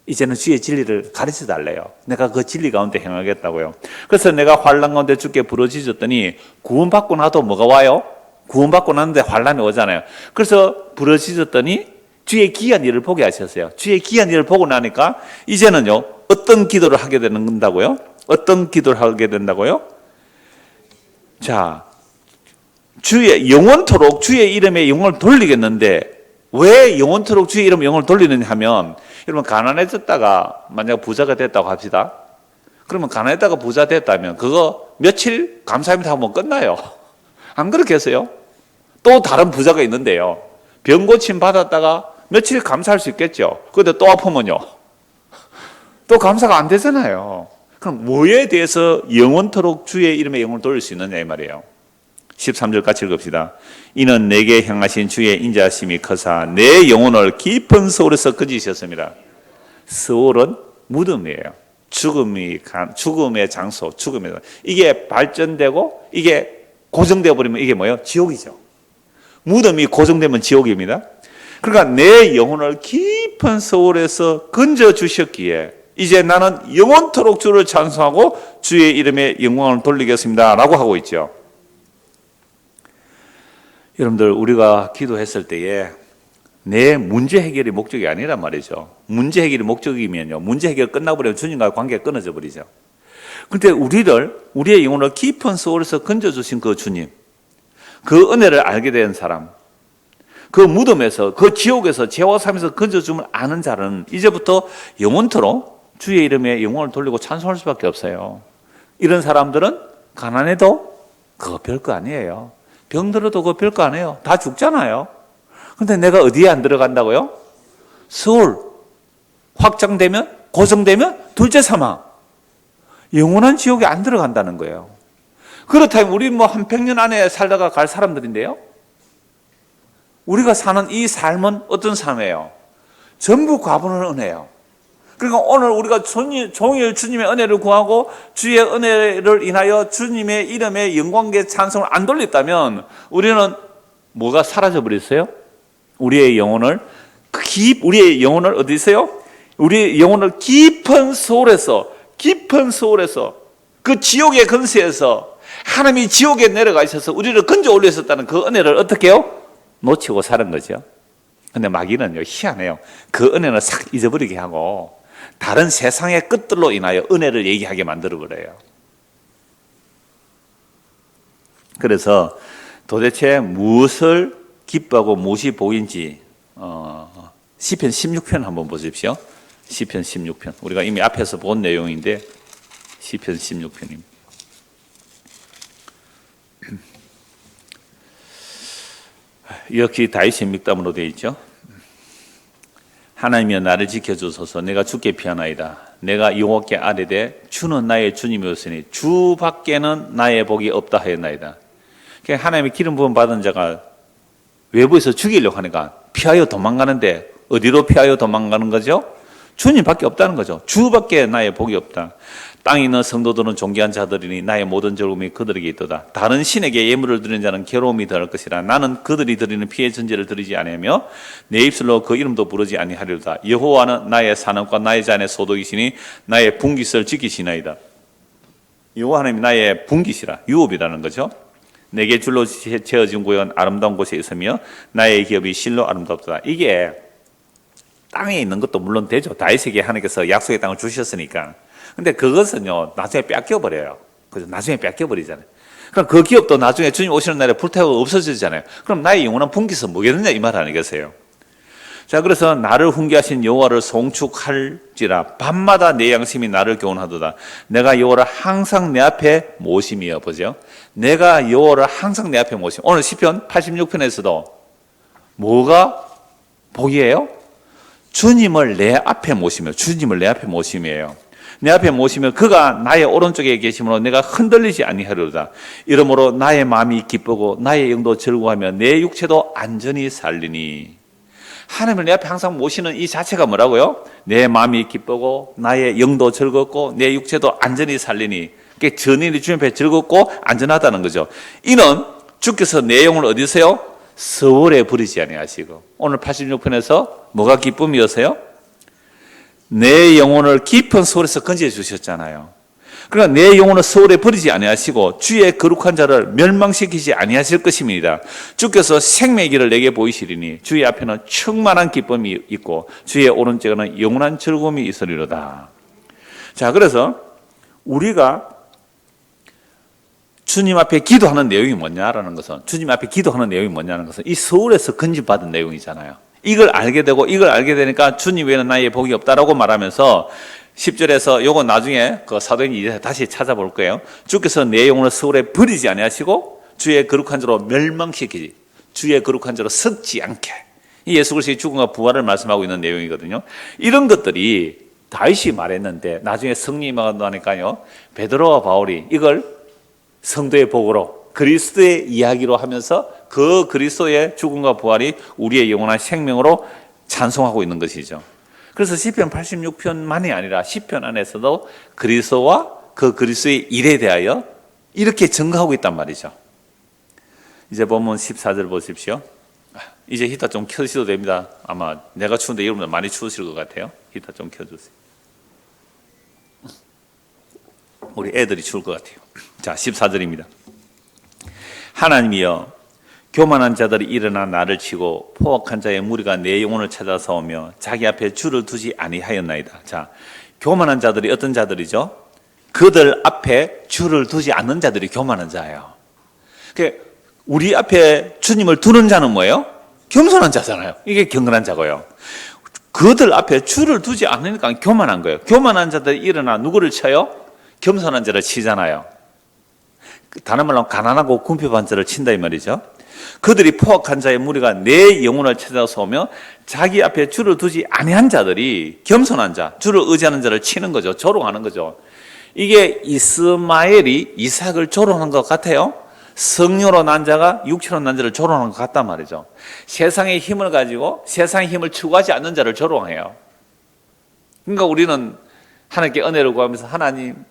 이제는 주의 진리를 가르쳐 달래요. 내가 그 진리 가운데 행하겠다고요. 그래서 내가 환난 가운데 주께 부르짖었더니 구원받고 나도 뭐가 와요? 구원받고 났는데 환난이 오잖아요. 그래서 부르짖었더니 주의 귀한 일을 보게 하셨어요. 주의 귀한 일을 보고 나니까 이제는요 어떤 기도를 하게 된다고요? 어떤 기도를 하게 된다고요? 자, 주의 영원토록 주의 이름에 영광을 돌리겠는데 왜 영원토록 주의 이름에 영광을 돌리느냐 하면 여러분 가난해졌다가 만약 부자가 됐다고 합시다. 그러면 가난했다가 부자 됐다면 그거 며칠 감사합니다 하면 끝나요. 안 그렇겠어요? 또 다른 부자가 있는데요. 병 고침 받았다가 며칠 감사할 수 있겠죠. 그런데 또 아프면요. 또 감사가 안 되잖아요. 그럼 뭐에 대해서 영원토록 주의 이름에 영광을 돌릴 수 있느냐 이 말이에요. 13절 같이 읽읍시다. 이는 내게 행하신 주의 인자하심이 크사 내 영혼을 깊은 서울에서 건지셨습니다. 서울은 무덤이에요. 죽음의 장소, 이게 발전되고 이게 고정되어 버리면 이게 뭐예요? 지옥이죠. 무덤이 고정되면 지옥입니다. 그러니까 내 영혼을 깊은 서울에서 건져 주셨기에 이제 나는 영원토록 주를 찬송하고 주의 이름에 영광을 돌리겠습니다 라고 하고 있죠. 여러분들 우리가 기도했을 때에 내 문제 해결이 목적이 아니란 말이죠. 문제 해결이 목적이면요 문제 해결 끝나버리면 주님과의 관계가 끊어져 버리죠. 근데 우리의 영혼을 깊은 소울에서 건져주신 그 주님, 그 은혜를 알게 된 사람, 그 무덤에서, 그 지옥에서 죄와 삶에서 건져줌을 아는 자는 이제부터 영원토록 주의 이름에 영혼을 돌리고 찬송할 수밖에 없어요. 이런 사람들은 가난해도 그거 별거 아니에요. 병들어도 그거 별거 아니에요. 다 죽잖아요. 근데 내가 어디에 안 들어간다고요? 서울 확장되면, 고정되면 둘째 사망, 영원한 지옥에 안 들어간다는 거예요. 그렇다면 우리 한 100년 안에 살다가 갈 사람들인데요, 우리가 사는 이 삶은 어떤 삶이에요? 전부 과분한 은혜예요. 그러니까 오늘 우리가 종일 주님의 은혜를 구하고 주의 은혜를 인하여 주님의 이름에 영광과 찬송을 안 돌렸다면 우리는 뭐가 사라져 버렸어요? 우리의 영혼을 어디 있어요? 우리의 영혼을 깊은 소울에서 그 지옥의 근세에서 하나님이 지옥에 내려가 있어서 우리를 건져 올렸었다는 그 은혜를 어떻게 해요? 놓치고 사는 거죠. 근데 마귀는요, 희한해요. 그 은혜는 싹 잊어버리게 하고 다른 세상의 끝들로 인하여 은혜를 얘기하게 만들어버려요. 그래서 도대체 무엇을 기뻐하고 무엇이 복인지 시편 16편 한번 보십시오. 시편 16편. 우리가 이미 앞에서 본 내용인데 시편 16편입니다. 역시 다윗의 믹담으로 되어 있죠. 하나님이여 나를 지켜주소서. 내가 주께 피하나이다. 내가 여호와께 아뢰되 주는 나의 주님이었으니 주 밖에는 나의 복이 없다 하였나이다. 그러니까 하나님의 기름 부음 받은 자가 외부에서 죽이려고 하니까 피하여 도망가는데 어디로 피하여 도망가는 거죠? 주님밖에 없다는 거죠. 주밖에 나의 복이 없다. 땅에 있는 성도들은 존귀한 자들이니 나의 모든 즐거움이 그들에게 있도다. 다른 신에게 예물을 드리는 자는 괴로움이 더할 것이라. 나는 그들이 드리는 피의 전제를 드리지 아니하며 내 입술로 그 이름도 부르지 아니하리로다. 여호와는 나의 산업과 나의 잔의 소독이시니 나의 분깃을 지키시나이다. 여호와 하나님이 나의 분깃이라, 유업이라는 거죠. 내게 줄로 채어진 구역은 아름다운 곳에 있으며 나의 기업이 실로 아름답도다. 이게 땅에 있는 것도 물론 되죠. 다윗에게 하나님께서 약속의 땅을 주셨으니까. 근데 그것은요, 나중에 뺏겨버려요. 그죠? 나중에 뺏겨버리잖아요. 그럼 그 기업도 나중에 주님 오시는 날에 불태우고 없어지잖아요. 그럼 나의 영원한 분깃은 뭐겠느냐, 이 말 아니겠어요? 자, 그래서 나를 훈계하신 여호와를 송축할지라. 밤마다 내 양심이 나를 교훈하도다. 내가 여호와를 항상 내 앞에 모심이여. 보죠? 내가 여호와를 항상 내 앞에 모심. 오늘 시편 86편에서도 뭐가 복이에요? 주님을 내 앞에 모시며, 주님을 내 앞에 모심이에요. 내 앞에 모시며 그가 나의 오른쪽에 계심으로 내가 흔들리지 아니하리로다. 이러므로 나의 마음이 기쁘고 나의 영도 즐거워하며 내 육체도 안전히 살리니. 하나님을 내 앞에 항상 모시는 이 자체가 뭐라고요? 내 마음이 기쁘고 나의 영도 즐겁고 내 육체도 안전히 살리니. 그게 전인이 주님 앞에 즐겁고 안전하다는 거죠. 이는 주께서 내 영을 어디서요? 서울에 버리지 아니하시고. 오늘 86편에서 뭐가 기쁨이었어요? 내 영혼을 깊은 소울에서 건져 주셨잖아요. 그러니까 내 영혼을 소울에 버리지 아니하시고 주의 거룩한 자를 멸망시키지 아니하실 것입니다. 주께서 생명의 길을 내게 보이시리니 주의 앞에는 충만한 기쁨이 있고 주의 오른쪽에는 영원한 즐거움이 있으리로다. 자, 그래서 우리가 주님 앞에 기도하는 내용이 뭐냐라는 것은, 주님 앞에 기도하는 내용이 뭐냐는 것은 이 서울에서 건집받은 내용이잖아요. 이걸 알게 되니까 주님 외에는 나의 복이 없다라고 말하면서 10절에서 요거 나중에 그 사도행전 다시 찾아볼 거예요. 주께서 내 영혼을 서울에 버리지 아니하시고 주의 거룩한 자로 멸망시키지, 주의 거룩한 자로 썩지 않게. 이 예수 그리스도의 죽음과 부활을 말씀하고 있는 내용이거든요. 이런 것들이 다윗이 말했는데 나중에 성령이 하니까요, 베드로와 바울이 이걸 성도의 복으로, 그리스도의 이야기로 하면서 그 그리스도의 죽음과 부활이 우리의 영원한 생명으로 찬송하고 있는 것이죠. 그래서 시편 86편만이 아니라 시편 안에서도 그리스도와 그 그리스도의 일에 대하여 이렇게 증거하고 있단 말이죠. 이제 보면 14절 보십시오. 이제 히터 좀 켜주셔도 됩니다. 아마 내가 추운데 여러분들 많이 추우실 것 같아요. 히터 좀 켜주세요. 우리 애들이 추울 것 같아요. 자, 14절입니다. 하나님이여, 교만한 자들이 일어나 나를 치고 포악한 자의 무리가 내 영혼을 찾아서 오며 자기 앞에 줄을 두지 아니하였나이다. 자, 교만한 자들이 어떤 자들이죠? 그들 앞에 주를 두지 않는 자들이 교만한 자예요. 우리 앞에 주님을 두는 자는 뭐예요? 겸손한 자잖아요. 이게 경건한 자고요. 그들 앞에 주를 두지 않으니까 교만한 거예요. 교만한 자들이 일어나 누구를 쳐요? 겸손한 자를 치잖아요. 다른 말로 가난하고 궁핍한 자를 친다 이 말이죠. 그들이 포악한 자의 무리가 내 영혼을 찾아서 오며 자기 앞에 주를 두지 아니한 자들이 겸손한 자, 주를 의지하는 자를 치는 거죠. 조롱하는 거죠. 이게 이스마엘이 이삭을 조롱한 것 같아요. 성령으로 난 자가 육체로 난 자를 조롱한 것 같단 말이죠. 세상의 힘을 가지고 세상의 힘을 추구하지 않는 자를 조롱해요. 그러니까 우리는 하나님께 은혜를 구하면서 하나님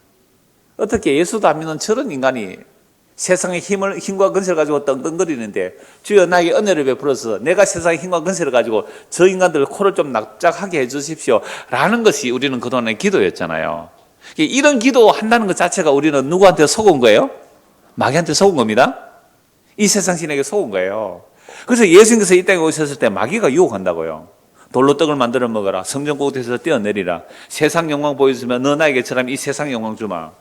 어떻게 예수도 안 믿는 저런 인간이 세상의 힘과 근세를 가지고 떵떵거리는데 주여 나에게 은혜를 베풀어서 내가 세상의 힘과 근세를 가지고 저 인간들 코를 좀 납작하게 해주십시오 라는 것이 우리는 그동안의 기도였잖아요. 이런 기도 한다는 것 자체가 우리는 누구한테 속은 거예요? 마귀한테 속은 겁니다. 이 세상 신에게 속은 거예요. 그래서 예수님께서 이 땅에 오셨을 때 마귀가 유혹한다고요. 돌로 떡을 만들어 먹어라. 성전고대에서 뛰어내리라. 세상 영광 보여주면 너 나에게 저라면 이 세상 영광 주마.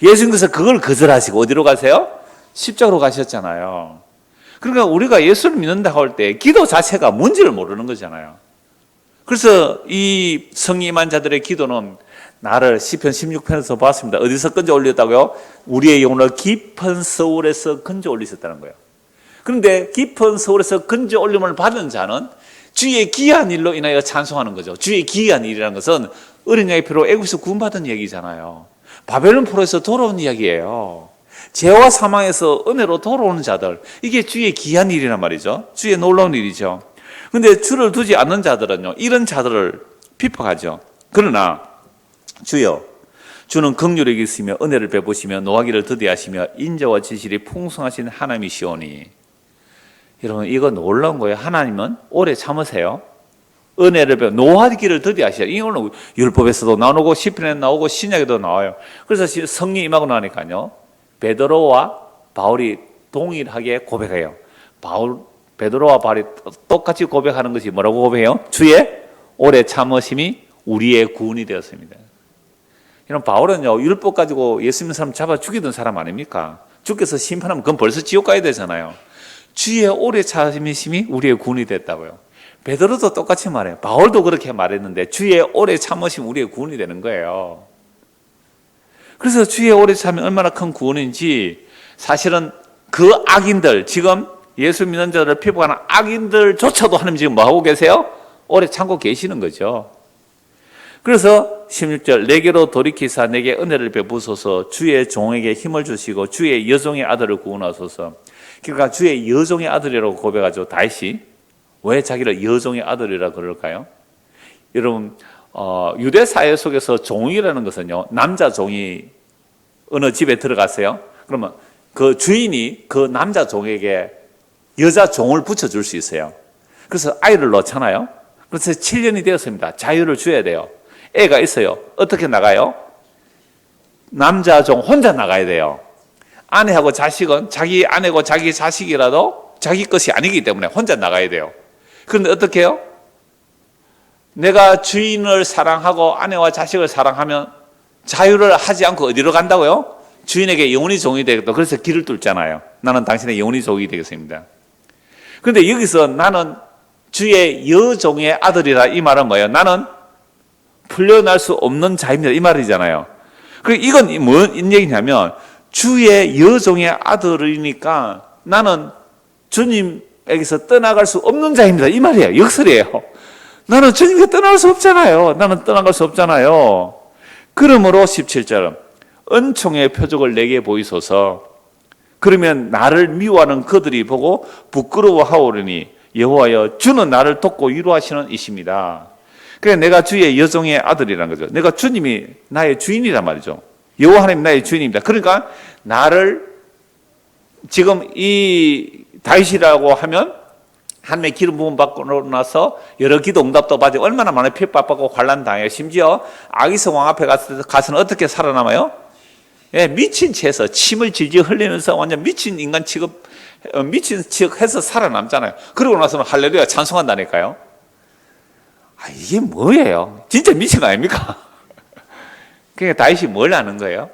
예수님께서 그걸 거절하시고 어디로 가세요? 십자가로 가셨잖아요. 그러니까 우리가 예수를 믿는다고 할 때 기도 자체가 뭔지를 모르는 거잖아요. 그래서 이 성임한 자들의 기도는 나를 시편 16편에서 봤습니다. 어디서 건져 올렸다고요? 우리의 영혼을 깊은 서울에서 건져 올리셨다는 거예요. 그런데 깊은 서울에서 건져 올림을 받은 자는 주의 기이한 일로 인하여 찬송하는 거죠. 주의 기이한 일이라는 것은 어린 양의 피로 애굽에서 구원받은 얘기잖아요. 바벨론 포로에서 돌아온 이야기예요. 죄와 사망에서 은혜로 돌아오는 자들, 이게 주의 기이한 일이란 말이죠. 주의 놀라운 일이죠. 그런데 주를 두지 않는 자들은요, 이런 자들을 핍박하죠. 그러나 주여, 주는 긍휼이 있으며 은혜를 베푸시며 노하기를 더디하시며 인자와 진실이 풍성하신 하나님이시오니. 여러분, 이거 놀라운 거예요. 하나님은 오래 참으세요. 은혜를 베푸 노하기를 더디하시죠. 이거는 율법에서도 나오고 시편에 나오고 신약에도 나와요. 그래서 성령이 임하고 나니까요, 베드로와 바울이 동일하게 고백해요. 베드로와 바울이 똑같이 고백하는 것이 뭐라고 고백해요? 주의 오래 참으심이 우리의 구원이 되었습니다. 이런 바울은요, 율법 가지고 예수 믿는 사람 잡아 죽이던 사람 아닙니까? 주께서 심판하면 그건 벌써 지옥 가야 되잖아요. 주의 오래 참으심이 우리의 구원이 됐다고요. 베드로도 똑같이 말해요. 바울도 그렇게 말했는데 주의 오래 참으심 우리의 구원이 되는 거예요. 그래서 주의 오래 참이 얼마나 큰 구원인지 사실은 그 악인들, 지금 예수 믿는 자들을 핍박하는 악인들조차도 하나님 지금 뭐하고 계세요? 오래 참고 계시는 거죠. 그래서 16절 내게로 돌이키사 내게 은혜를 베푸소서 주의 종에게 힘을 주시고 주의 여종의 아들을 구원하소서. 그러니까 주의 여종의 아들이라고 고백하죠. 다윗이. 왜 자기를 여종의 아들이라고 그럴까요? 여러분, 유대 사회 속에서 종이라는 것은요, 남자 종이 어느 집에 들어갔어요. 그러면 그 주인이 그 남자 종에게 여자 종을 붙여줄 수 있어요. 그래서 아이를 낳잖아요. 그래서 7년이 되었습니다. 자유를 줘야 돼요. 애가 있어요. 어떻게 나가요? 남자 종 혼자 나가야 돼요. 아내하고 자식은 자기 아내고 자기 자식이라도 자기 것이 아니기 때문에 혼자 나가야 돼요. 그런데 어떻게 해요? 내가 주인을 사랑하고 아내와 자식을 사랑하면 자유를 하지 않고 어디로 간다고요? 주인에게 영원히 종이 되겠다. 그래서 길을 뚫잖아요. 나는 당신의 영원히 종이 되겠습니다. 그런데 여기서 나는 주의 여종의 아들이라 이 말은 뭐예요? 나는 풀려날 수 없는 자입니다. 이 말이잖아요. 이건 뭔 얘기냐면 주의 여종의 아들이니까 나는 주님에게서 떠나갈 수 없는 자입니다. 이 말이에요. 역설이에요. 나는 주님께 떠나갈 수 없잖아요. 나는 떠나갈 수 없잖아요. 그러므로 17절 은총의 표적을 내게 보이소서. 그러면 나를 미워하는 그들이 보고 부끄러워하오르니 여호와여 주는 나를 돕고 위로하시는 이십니다. 그래 내가 주의 여종의 아들이라는 거죠. 내가 주님이 나의 주인이란 말이죠. 여호와 하나님 나의 주인입니다. 그러니까 나를 지금 이 다윗이라고 하면 하나님의 기름 부음 받고 나서 여러 기도 응답도 받고 얼마나 많은 핍박받고 환난 당해요. 심지어 아기스 왕 앞에 가서는 어떻게 살아남아요? 예, 미친 채에서 침을 질질 흘리면서 완전 미친 인간 취급, 미친 취급해서 살아남잖아요. 그러고 나서는 할렐루야 찬송한다니까요. 이게 뭐예요? 진짜 미친 거 아닙니까? 그러니까 다윗이 뭘 아는 거예요?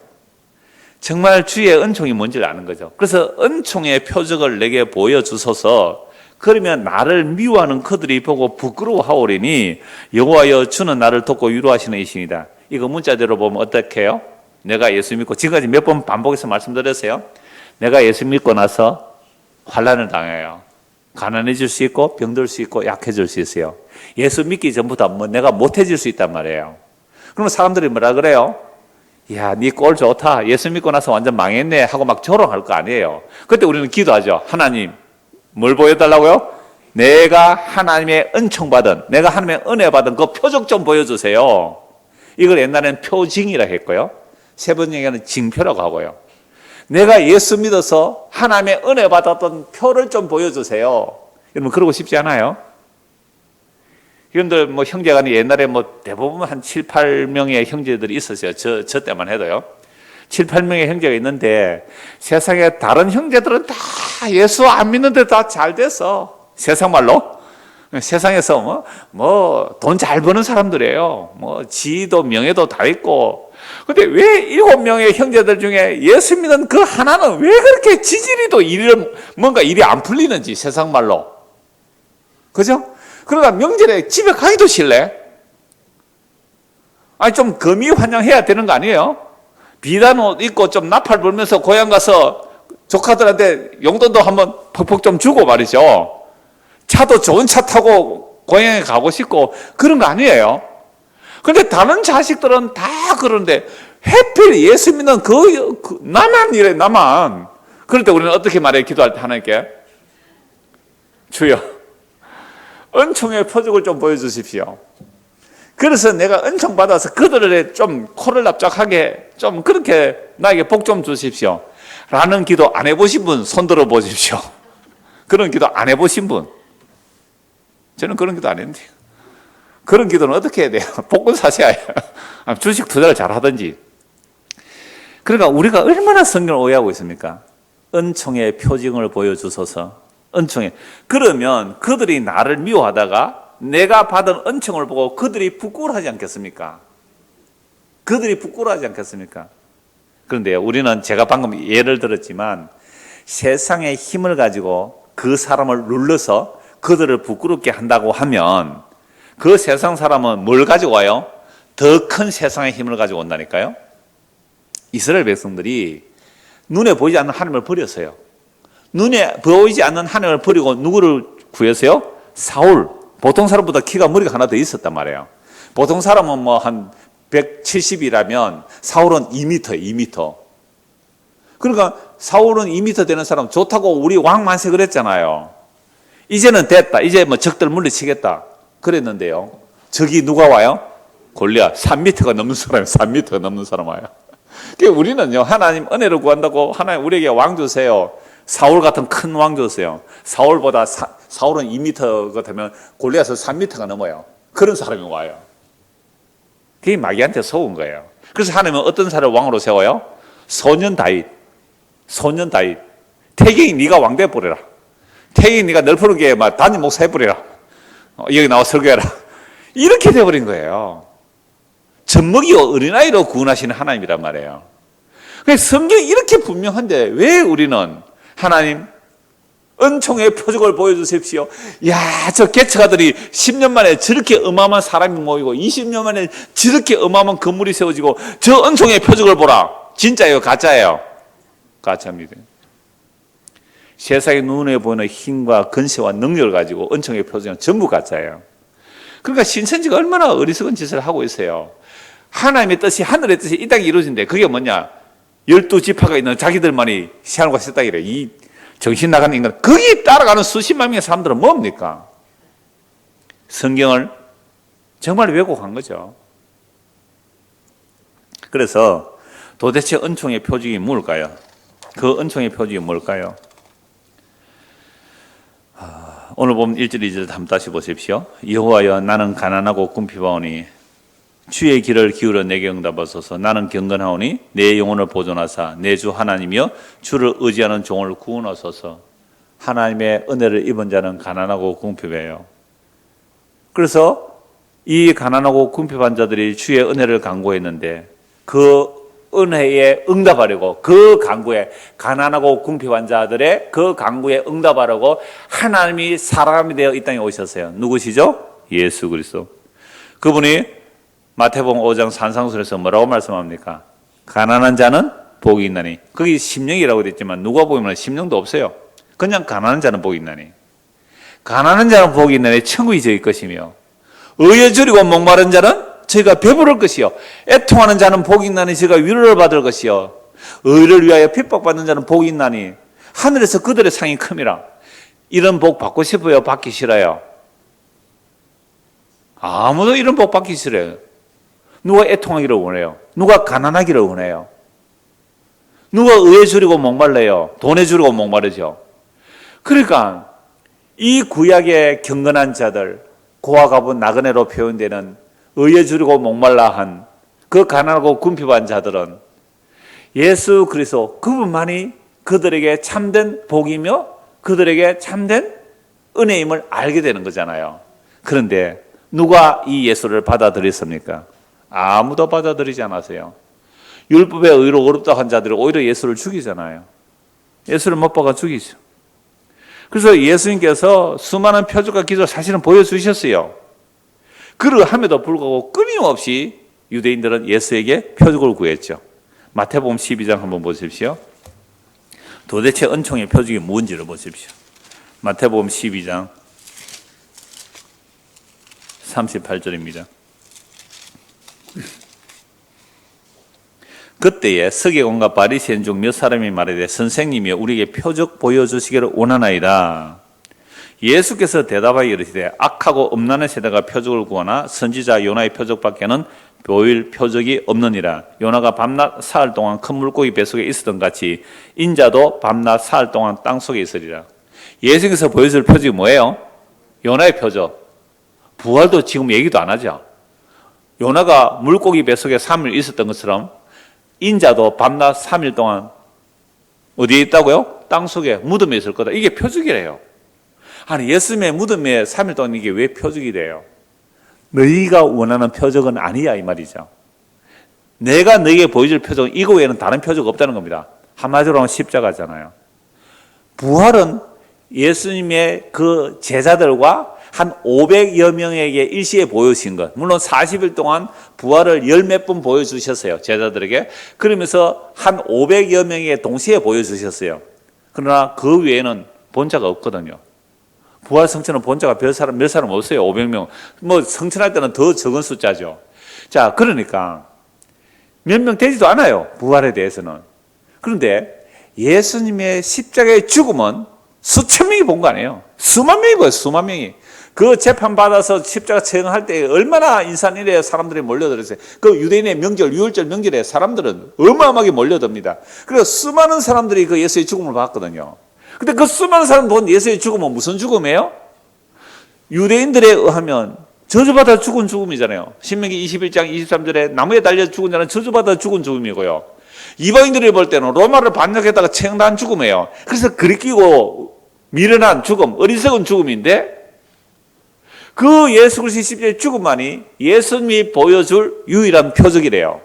정말 주의 은총이 뭔지를 아는 거죠. 그래서 은총의 표적을 내게 보여주소서. 그러면 나를 미워하는 그들이 보고 부끄러워하오리니 여호와여 주는 나를 돕고 위로하시는 이신이다. 이거 문자대로 보면 어떻게 해요? 내가 예수 믿고 지금까지 몇 번 반복해서 말씀드렸어요. 내가 예수 믿고 나서 환난을 당해요. 가난해질 수 있고 병들 수 있고 약해질 수 있어요. 예수 믿기 전부터 내가 못해질 수 있단 말이에요. 그러면 사람들이 뭐라 그래요? 야, 네 꼴 좋다. 예수 믿고 나서 완전 망했네 하고 막 조롱할 거 아니에요. 그때 우리는 기도하죠. 하나님, 뭘 보여달라고요? 내가 하나님의 은총 받은, 내가 하나님의 은혜 받은 그 표적 좀 보여주세요. 이걸 옛날에는 표징이라 했고요. 세 번째는 징표라고 하고요. 내가 예수 믿어서 하나님의 은혜 받았던 표를 좀 보여주세요. 여러분 그러고 싶지 않아요? 여러분들 뭐 형제간에 옛날에 뭐 대부분 한 7, 8명의 형제들이 있었어요. 저 때만 해도요. 7, 8명의 형제가 있는데 세상에 다른 형제들은 다 예수 안 믿는데 다 잘 됐어. 세상 말로. 세상에서 뭐 돈 잘 버는 사람들이에요. 뭐 지도 명예도 다 있고. 근데 왜 7명의 형제들 중에 예수 믿는 그 하나는 왜 그렇게 지지리도 뭔가 일이 안 풀리는지 세상 말로. 그죠? 그러니까 명절에 집에 가기도 싫래. 아니 좀 거미환영해야 되는 거 아니에요? 비단 옷 입고 좀 나팔 불면서 고향 가서 조카들한테 용돈도 한번 퍽퍽 좀 주고 말이죠. 차도 좋은 차 타고 고향에 가고 싶고 그런 거 아니에요? 근데 다른 자식들은 다 그러는데 하필 예수 믿는 나만 이래, 나만. 그럴 때 우리는 어떻게 말해요? 기도할 때 하나님께? 주여, 은총의 표적을 좀 보여주십시오. 그래서 내가 은총 받아서 그들에 좀 코를 납작하게 좀 그렇게 나에게 복 좀 주십시오. 라는 기도 안 해보신 분 손 들어 보십시오. 그런 기도 안 해보신 분. 저는 그런 기도 안 했는데. 그런 기도는 어떻게 해야 돼요? 복권 사셔야 해요. 주식 투자를 잘 하든지. 그러니까 우리가 얼마나 성경을 오해하고 있습니까? 은총의 표징을 보여주소서. 은총의. 그러면 그들이 나를 미워하다가 내가 받은 은총을 보고 그들이 부끄러워하지 않겠습니까? 그들이 부끄러워하지 않겠습니까? 그런데 우리는 제가 방금 예를 들었지만 세상의 힘을 가지고 그 사람을 눌러서 그들을 부끄럽게 한다고 하면 그 세상 사람은 뭘 가지고 와요? 더 큰 세상의 힘을 가지고 온다니까요. 이스라엘 백성들이 눈에 보이지 않는 하나님을 버렸어요. 눈에 보이지 않는 하나님을 버리고 누구를 구했어요? 사울. 보통 사람보다 키가 머리가 하나 더 있었단 말이에요. 보통 사람은 뭐 한 170이라면 사울은 2m, 2m. 그러니까 사울은 2m 되는 사람 좋다고 우리 왕 만세 그랬잖아요. 이제는 됐다. 이제 뭐 적들 물리치겠다. 그랬는데요. 저기 누가 와요? 골리앗. 3m가 넘는 사람이 3m가 넘는 사람 와요. 그러니까 우리는요, 하나님 은혜를 구한다고 하나님 우리에게 왕 주세요. 사울 같은 큰 왕 주세요. 사울은 2m가 되면 골리앗은 3m가 넘어요. 그런 사람이 와요. 그게 마귀한테 속은 거예요. 그래서 하나님은 어떤 사람을 왕으로 세워요? 소년 다윗. 소년 다윗. 태경이 네가 왕 돼버려라. 태경이 네가 널푸르게 막 단임 목사 해버려라. 여기 나와 설교해라. 이렇게 돼버린 거예요. 젖먹이 어린아이로 구원하시는 하나님이란 말이에요. 그래서 성경이 이렇게 분명한데 왜 우리는 하나님 은총의 표적을 보여주십시오. 야, 저 개척아들이 10년 만에 저렇게 어마어마한 사람이 모이고 20년 만에 저렇게 어마어마한 건물이 세워지고 저 은총의 표적을 보라. 진짜예요? 가짜예요? 가짜입니다. 세상의 눈에 보이는 힘과 근세와 능력을 가지고 은총의 표적은 전부 가짜예요. 그러니까 신천지가 얼마나 어리석은 짓을 하고 있어요. 하나님의 뜻이 하늘의 뜻이 이 땅에 이루어진대. 그게 뭐냐? 12지파가 있는 자기들만이 시한과 세상이래. 이 정신 나가는 인간, 거기 따라가는 수십만 명의 사람들은 뭡니까? 성경을 정말 왜곡한 거죠. 그래서 도대체 은총의 표적이 뭘까요? 그 은총의 표적이 뭘까요? 오늘 보면 1절, 2절 한번 다시 보십시오. 여호와여 나는 가난하고 궁핍하오니 주의 길을 기울여 내게 응답하소서. 나는 경건하오니 내 영혼을 보존하사 내 주 하나님이여 주를 의지하는 종을 구원하소서. 하나님의 은혜를 입은 자는 가난하고 궁핍해요. 그래서 이 가난하고 궁핍한 자들이 주의 은혜를 간구했는데 그 은혜에 응답하려고, 그 간구에, 가난하고 궁핍한 자들의 그 간구에 응답하려고 하나님이 사람이 되어 이 땅에 오셨어요. 누구시죠? 예수 그리스도. 그분이 마태복음 5장 산상수에서 뭐라고 말씀합니까? 가난한 자는 복이 있나니. 거기 심령이라고 되어 있지만 누가복음에는 심령도 없어요. 그냥 가난한 자는 복이 있나니. 가난한 자는 복이 있나니 천국이 저희 것이며, 의에 줄이고 목마른 자는 저희가 배부를 것이요, 애통하는 자는 복이 있나니 저희가 위로를 받을 것이요, 의를 위하여 핍박받는 자는 복이 있나니 하늘에서 그들의 상이 큼이라. 이런 복 받고 싶어요? 받기 싫어요? 아무도 이런 복 받기 싫어요. 누가 애통하기를 원해요? 누가 가난하기를 원해요? 누가 의에 줄이고 목말라요? 돈에 줄이고 목마르죠. 그러니까 이 구약의 경건한 자들, 고아가부 나그네로 표현되는 의에 줄이고 목말라한 그 가난하고 궁핍한 자들은 예수 그리스도 그분만이 그들에게 참된 복이며 그들에게 참된 은혜임을 알게 되는 거잖아요. 그런데 누가 이 예수를 받아들였습니까? 아무도 받아들이지 않았어요. 율법의 의로 어렵다 한 자들이 오히려 예수를 죽이잖아요. 예수를 못 박아 죽이죠. 그래서 예수님께서 수많은 표적과 기적을 사실은 보여주셨어요. 그러함에도 불구하고 끊임없이 유대인들은 예수에게 표적을 구했죠. 마태복음 12장 한번 보십시오. 도대체 은총의 표적이 뭔지를 보십시오. 마태복음 12장 38절입니다. 그때에 서기관과 바리새인 중 몇 사람이 말하되 선생님이 우리에게 표적 보여주시기를 원하나이다. 예수께서 대답하여 이르시되 악하고 음란한 세대가 표적을 구하나 선지자 요나의 표적밖에는 보일 표적이 없느니라. 요나가 밤낮 사흘 동안 큰 물고기 뱃속에 있었던 같이 인자도 밤낮 사흘 동안 땅속에 있으리라. 예수께서 보여줄 표적이 뭐예요? 요나의 표적. 부활도 지금 얘기도 안 하죠. 요나가 물고기 뱃속에 3일 있었던 것처럼 인자도 밤낮 3일 동안 어디에 있다고요? 땅속에 무덤에 있을 거다. 이게 표적이래요. 아니 예수님의 무덤에 3일 동안 이게 왜 표적이 돼요? 너희가 원하는 표적은 아니야 이 말이죠. 내가 너희에게 보여줄 표적은 이거 외에는 다른 표적 없다는 겁니다. 한마디로 하면 십자가잖아요. 부활은 예수님의 그 제자들과 한 500여 명에게 일시에 보여주신 것. 물론 40일 동안 부활을 열 몇 번 보여주셨어요. 제자들에게. 그러면서 한 500여 명에게 동시에 보여주셨어요. 그러나 그 외에는 본자가 없거든요. 부활 성천은 본자가 몇 사람 없어요. 500명. 뭐 성천할 때는 더 적은 숫자죠. 자, 그러니까 몇 명 되지도 않아요. 부활에 대해서는. 그런데 예수님의 십자가의 죽음은 수천 명이 본 거 아니에요. 수만 명이 봐요. 수만 명이. 그 재판받아서 십자가 처형할 때 얼마나 인산일에 사람들이 몰려들었어요. 그 유대인의 명절, 유월절 명절에 사람들은 어마어마하게 몰려듭니다. 그래서 수많은 사람들이 그 예수의 죽음을 봤거든요. 근데 그 수많은 사람 본 예수의 죽음은 무슨 죽음이에요? 유대인들에 의하면 저주받아 죽은 죽음이잖아요. 신명기 21장 23절에 나무에 달려 죽은 자는 저주받아 죽은 죽음이고요. 이방인들이 볼 때는 로마를 반역했다가 처형당한 죽음이에요. 그래서 그리끼고 미련한 죽음, 어리석은 죽음인데 그 예수 그리스도의 십자가의 죽음만이 예수님이 보여줄 유일한 표적이래요.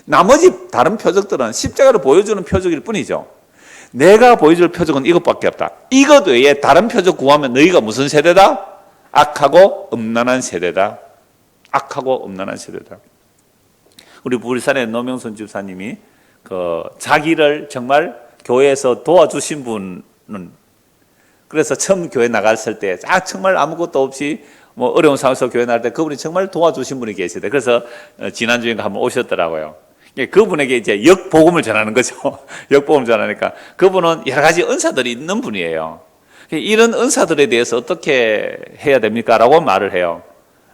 나머지 다른 표적들은 십자가를 보여주는 표적일 뿐이죠. 내가 보여줄 표적은 이것밖에 없다. 이것 외에 다른 표적 구하면 너희가 무슨 세대다? 악하고 음란한 세대다. 악하고 음란한 세대다. 우리 부리산의 노명선 집사님이 자기를 정말 교회에서 도와주신 분은 그래서 처음 교회 나갔을 때 정말 아무것도 없이 뭐 어려운 상황에서 교회 나갈 때 그분이 정말 도와주신 분이 계시대. 그래서 지난주에 한번 오셨더라고요. 그분에게 이제 역복음을 전하는 거죠. 역복음을 전하니까 그분은 여러 가지 은사들이 있는 분이에요. 이런 은사들에 대해서 어떻게 해야 됩니까? 라고 말을 해요.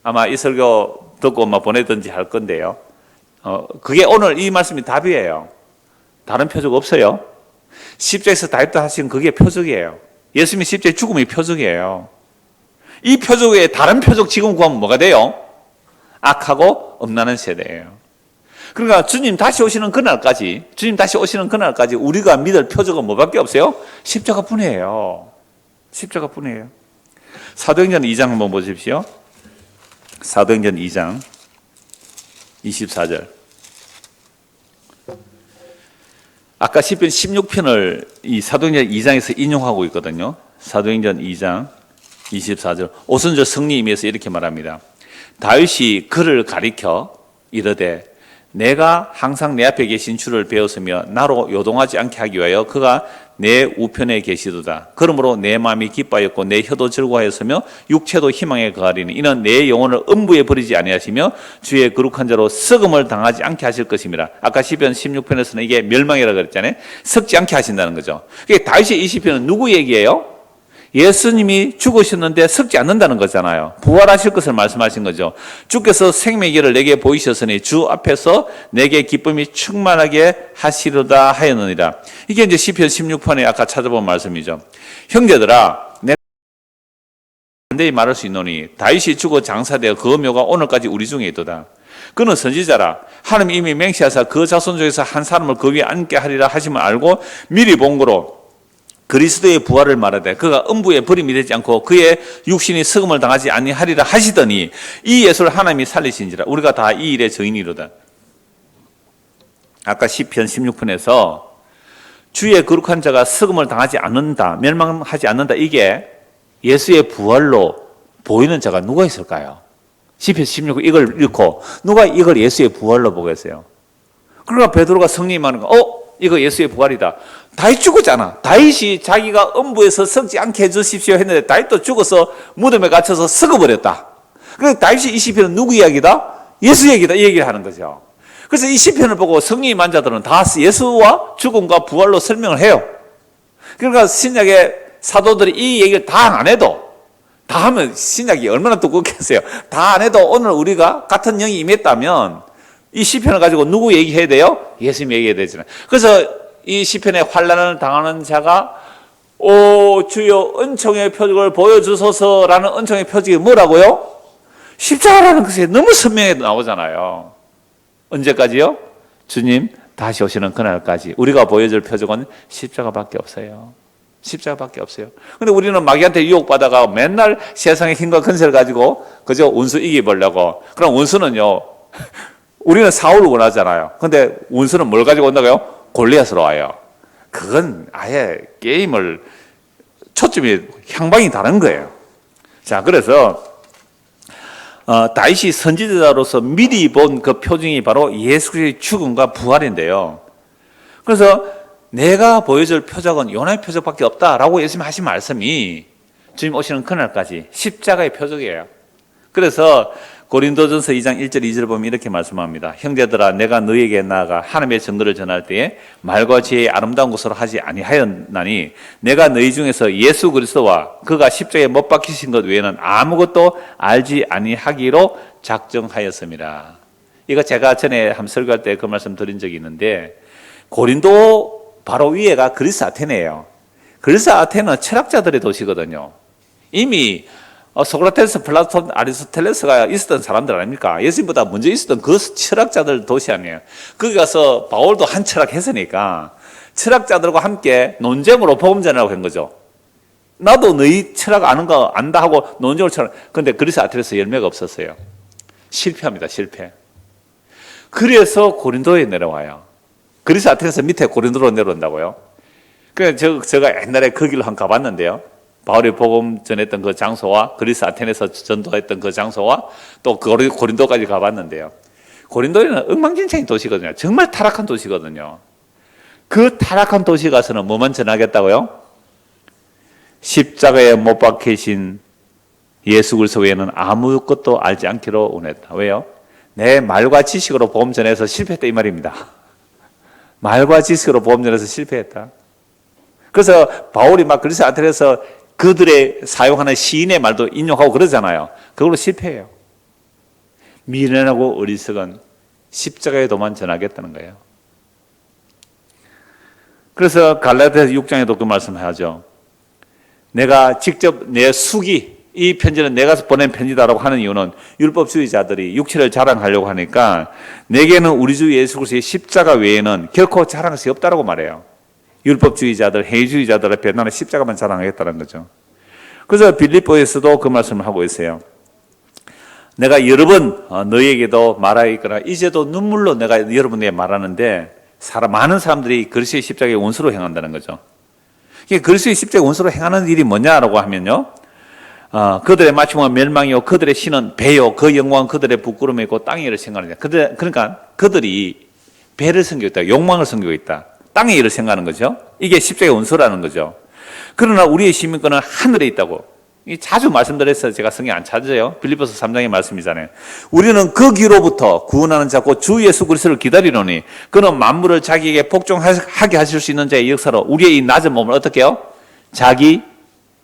아마 이 설교 듣고 보내든지 할 건데요. 그게 오늘 이 말씀이 답이에요. 다른 표적 없어요. 십자가에서 다했다 하신 그게 표적이에요. 예수님이 십자가의 죽음이 표적이에요. 이 표적 외에 다른 표적 지금 구하면 뭐가 돼요? 악하고 음란한 세대예요. 그러니까 주님 다시 오시는 그날까지 우리가 믿을 표적은 뭐밖에 없어요? 십자가뿐이에요. 십자가뿐이에요. 사도행전 2장 한번 보십시오. 사도행전 2장 24절. 아까 시편 16편을 이 사도행전 2장에서 인용하고 있거든요. 사도행전 2장 24절. 오순절 승리임에서 이렇게 말합니다. 다윗이 그를 가리켜 이르되 내가 항상 내 앞에 계신 주를 배웠으며 나로 요동하지 않게 하기 위하여 그가 내 우편에 계시도다. 그러므로 내 마음이 기뻐하였고 내 혀도 즐거워하였으며 육체도 희망에 거하리니 이는 내 영혼을 음부에 버리지 아니하시며 주의 거룩한 자로 썩음을 당하지 않게 하실 것입니다. 아까 시편 16편에서는 이게 멸망이라고 그랬잖아요. 썩지 않게 하신다는 거죠. 다윗의 이 시편은 누구 얘기예요? 예수님이 죽으셨는데 썩지 않는다는 거잖아요. 부활하실 것을 말씀하신 거죠. 주께서 생명의 길을 내게 보이셨으니 주 앞에서 내게 기쁨이 충만하게 하시려다 하였느니라. 이게 이제 시편 16편에 아까 찾아본 말씀이죠. 형제들아, 내가 반대히 말할 수 있노니 다윗이 죽어 장사되어 그 묘가 오늘까지 우리 중에 있도다. 그는 선지자라. 하나님이 이미 맹세하사 그 자손 중에서 한 사람을 그 위에 앉게 하리라 하심을 알고 미리 본 거로 그리스도의 부활을 말하되 그가 음부에 버림이 되지 않고 그의 육신이 썩음을 당하지 아니하리라 하시더니 이 예수를 하나님이 살리신지라. 우리가 다 이 일의 증인이로다. 아까 시편 16편에서 주의 거룩한 자가 썩음을 당하지 않는다, 멸망하지 않는다, 이게 예수의 부활로 보이는 자가 누가 있을까요? 시편 16편 이걸 읽고 누가 이걸 예수의 부활로 보겠어요? 그러니까 베드로가 성령님하는 거, 이거 예수의 부활이다. 다윗 죽었잖아. 다윗이 자기가 음부에서 썩지 않게 해주십시오 했는데 다윗도 죽어서 무덤에 갇혀서 썩어버렸다. 그래서 다윗이 이 시편은 누구 이야기다? 예수 얘기다. 이 얘기를 하는 거죠. 그래서 이 시편을 보고 성령이 만 자들은 다 예수와 죽음과 부활로 설명을 해요. 그러니까 신약의 사도들이 이 얘기를 다 안 해도, 다 하면 신약이 얼마나 두껍겠어요. 다 안 해도 오늘 우리가 같은 영이 임했다면 이 시편을 가지고 누구 얘기해야 돼요? 예수님 얘기해야 되잖아요. 그래서 이 시편에 환난을 당하는 자가 오 주여 은총의 표적을 보여주소서라는 은총의 표적이 뭐라고요? 십자가라는 것이 너무 선명하게 나오잖아요. 언제까지요? 주님 다시 오시는 그날까지 우리가 보여줄 표적은 십자가밖에 없어요. 십자가밖에 없어요. 근데 우리는 마귀한테 유혹받아가 맨날 세상의 힘과 근세를 가지고 그저 원수 이기보려고. 그럼 원수는요, 우리는 사울을 원하잖아요. 근데 원수는 뭘 가지고 온다고요? 골리앗으로 와요. 그건 아예 게임을 초점이 향방이 다른 거예요. 자, 그래서 다윗이 선지자로서 미리 본 그 표징이 바로 예수 그리스도의 죽음과 부활인데요. 그래서 내가 보여줄 표적은 요나의 표적밖에 없다라고 예수님이 하신 말씀이 주님 오시는 그날까지 십자가의 표적이에요. 그래서 고린도전서 2장 1절 2절 보면 이렇게 말씀합니다. 형제들아 내가 너희에게 나아가 하나님의 증거를 전할 때에 말과 지혜의 아름다운 것으로 하지 아니하였나니 내가 너희 중에서 예수 그리스도와 그가 십자가에 못 박히신 것 외에는 아무것도 알지 아니하기로 작정하였습니다. 이거 제가 전에 한 설교할 때 그 말씀 드린 적이 있는데 고린도 바로 위에가 그리스 아테네예요. 그리스 아테네는 철학자들의 도시거든요. 이미 소크라테스, 플라톤, 아리스토텔레스가 있었던 사람들 아닙니까? 예수님보다 먼저 있었던 그 철학자들 도시 아니에요. 거기 가서 바울도 한 철학했으니까 철학자들과 함께 논쟁으로 복음 전하라고 한 거죠. 나도 너희 철학 아는 거 안다 하고 논쟁을 그런데 그리스 아테네에서 열매가 없었어요. 실패합니다. 실패. 그래서 고린도에 내려와요. 그리스 아테네에서 밑에 고린도로 내려온다고요. 그래서 제가 옛날에 거기를 한번 가봤는데요. 바울이 복음 전했던 그 장소와 그리스 아테네에서 전도했던 그 장소와 또 고린도까지 가봤는데요. 고린도는 엉망진창인 도시거든요. 정말 타락한 도시거든요. 그 타락한 도시 가서는 뭐만 전하겠다고요? 십자가에 못 박히신 예수 그리스도 외에는 아무것도 알지 않기로 원했다. 왜요? 내 말과 지식으로 복음 전해서 실패했다 이 말입니다. 말과 지식으로 복음 전해서 실패했다. 그래서 바울이 막 그리스 아테네에서 그들의 사용하는 시인의 말도 인용하고 그러잖아요. 그걸로 실패해요. 미련하고 어리석은 십자가의 도만 전하겠다는 거예요. 그래서 갈라디아서 6장에도 그 말씀하죠. 내가 직접 내 수기, 이 편지는 내가 보낸 편지다라고 하는 이유는 율법주의자들이 육체를 자랑하려고 하니까 내게는 우리 주 예수 그리스도의 십자가 외에는 결코 자랑할 수 없다라고 말해요. 율법주의자들, 해주의자들 앞에 나는 십자가만 자랑하겠다는 거죠. 그래서 빌립보에서도 그 말씀을 하고 있어요. 내가 여러 번 너희에게도 말하였거나 이제도 눈물로 내가 여러분에게 말하는데 많은 사람들이 그리스도의 십자가의 원수로 행한다는 거죠. 이게 그리스도의 십자가의 원수로 행하는 일이 뭐냐라고 하면요. 그들의 마침은 멸망이요 그들의 신은 배요 그 영광은 그들의 부끄러움이고 땅의 일을 생각하는 거죠. 그러니까 그들이 배를 섬기고 있다. 욕망을 섬기고 있다. 땅의 일을 생각하는 거죠. 이게 십자가의 원수라는 거죠. 그러나 우리의 시민권은 하늘에 있다고. 자주 말씀드렸어요. 제가 성경 안 찾아요. 빌립보서 3장의 말씀이잖아요. 우리는 그 기로부터 구원하는 자고 주 예수 그리스도를 기다리노니 그는 만물을 자기에게 복종하게 하실 수 있는 자의 역사로 우리의 이 낮은 몸을 어떻게 해요? 자기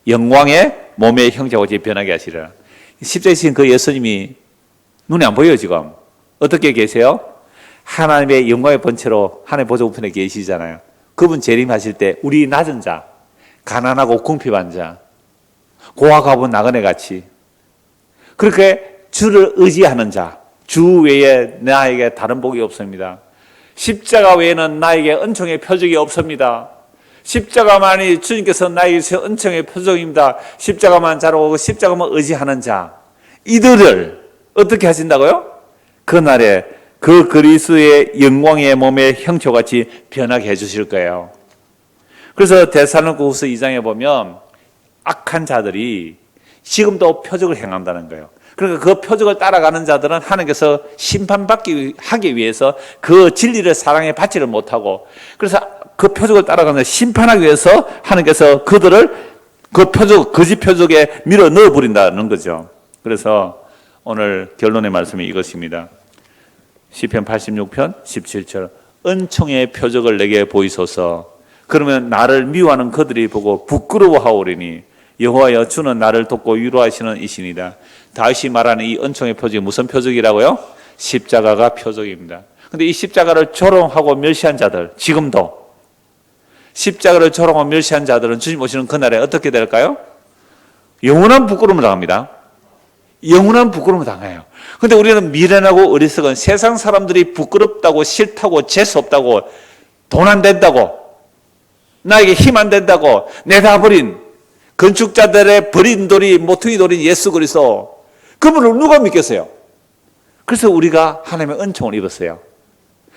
영광의 몸의 형제와 같이 변하게 하시리라. 십자가에 지신 그 예수님이 눈에 안 보여요 지금. 어떻게 계세요? 하나님의 영광의 본체로 하나님의 보좌 우편에 계시잖아요. 그분 재림하실 때 우리 낮은 자, 가난하고 궁핍한 자, 고아 가본 나그네 같이 그렇게 주를 의지하는 자, 주 외에 나에게 다른 복이 없습니다. 십자가 외에는 나에게 은총의 표적이 없습니다. 십자가만이 주님께서 나에게 주신 은총의 표적입니다. 십자가만 자라고 십자가만 의지하는 자, 이들을 어떻게 하신다고요? 그날에 그 그리스도의 영광의 몸의 형체같이 변하게 해주실 거예요. 그래서 데살로니가후서 2장에 보면 악한 자들이 지금도 표적을 행한다는 거예요. 그러니까 그 표적을 따라가는 자들은 하나님께서 심판받기 하기 위해서 그 진리를 사랑에 받지를 못하고 그래서 그 표적을 따라가는 심판하기 위해서 하나님께서 그들을 그 표적, 거짓 표적에 밀어 넣어 버린다는 거죠. 그래서 오늘 결론의 말씀이 이것입니다. 시편 86편 17절 은총의 표적을 내게 보이소서. 그러면 나를 미워하는 그들이 보고 부끄러워하오리니 여호와여 주는 나를 돕고 위로하시는 이신이다. 다윗이 말하는 이 은총의 표적이 무슨 표적이라고요? 십자가가 표적입니다. 근데 이 십자가를 조롱하고 멸시한 자들, 지금도 십자가를 조롱하고 멸시한 자들은 주님 오시는 그날에 어떻게 될까요? 영원한 부끄러움을 당합니다. 영원한 부끄러움을 당해요. 근데 우리는 미련하고 어리석은 세상 사람들이 부끄럽다고 싫다고 재수없다고 돈 안 된다고 나에게 힘 안 된다고 내다버린 건축자들의 버린 돌이 모퉁이 돌인 예수 그리스도 그분을 누가 믿겠어요? 그래서 우리가 하나님의 은총을 입었어요.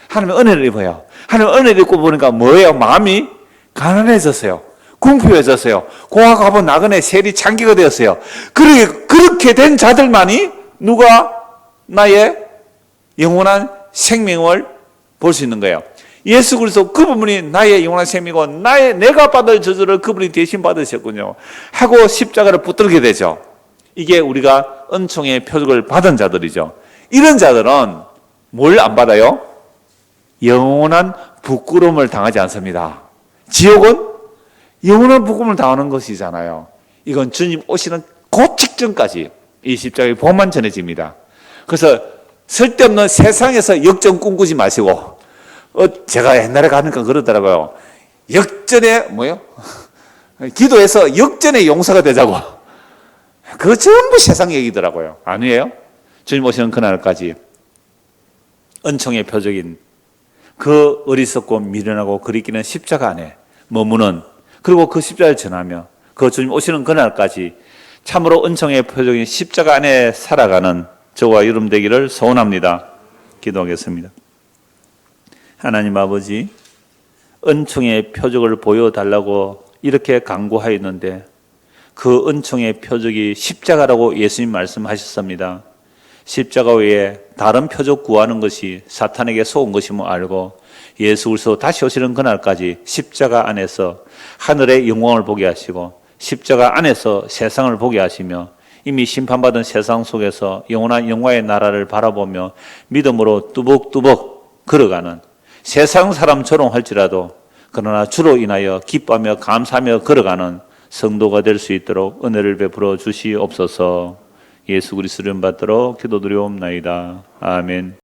하나님의 은혜를 입어요. 하나님의 은혜를 입고 보니까 뭐예요? 마음이 가난해졌어요. 궁핍해졌어요. 고아 가본 나그네 세리 창기가 되었어요. 그렇게 된 자들만이 누가 나의 영원한 생명을 볼 수 있는 거예요. 예수 그리스도 그분이 나의 영원한 생명이고 내가 받을 저주를 그분이 대신 받으셨군요 하고 십자가를 붙들게 되죠. 이게 우리가 은총의 표적을 받은 자들이죠. 이런 자들은 뭘 안 받아요? 영원한 부끄러움을 당하지 않습니다. 지옥은 영원한 부끄러움을 당하는 것이잖아요. 이건 주님 오시는 그 직전까지 이 십자가의 복음만 전해집니다. 그래서 쓸데없는 세상에서 역전 꿈꾸지 마시고 제가 옛날에 가니까 그러더라고요. 역전에 기도해서 역전의 용사가 되자고. 그거 전부 세상 얘기더라고요. 아니에요? 주님 오시는 그날까지 은총의 표적인 그 어리석고 미련하고 그리끼는 십자가 안에 머무는 그리고 그 십자가를 전하며 그 주님 오시는 그날까지 참으로 은총의 표적인 십자가 안에 살아가는 저와 여러분 되기를 소원합니다. 기도하겠습니다. 하나님 아버지, 은총의 표적을 보여달라고 이렇게 강구하였는데 그 은총의 표적이 십자가라고 예수님 말씀하셨습니다. 십자가 외에 다른 표적 구하는 것이 사탄에게 속은 것임을 알고 예수 그리스도 다시 오시는 그날까지 십자가 안에서 하늘의 영광을 보게 하시고 십자가 안에서 세상을 보게 하시며 이미 심판받은 세상 속에서 영원한 영광의 나라를 바라보며 믿음으로 뚜벅뚜벅 걸어가는 세상 사람처럼 할지라도 그러나 주로 인하여 기뻐하며 감사하며 걸어가는 성도가 될 수 있도록 은혜를 베풀어 주시옵소서. 예수 그리스도를 받들어 기도드리옵나이다. 아멘.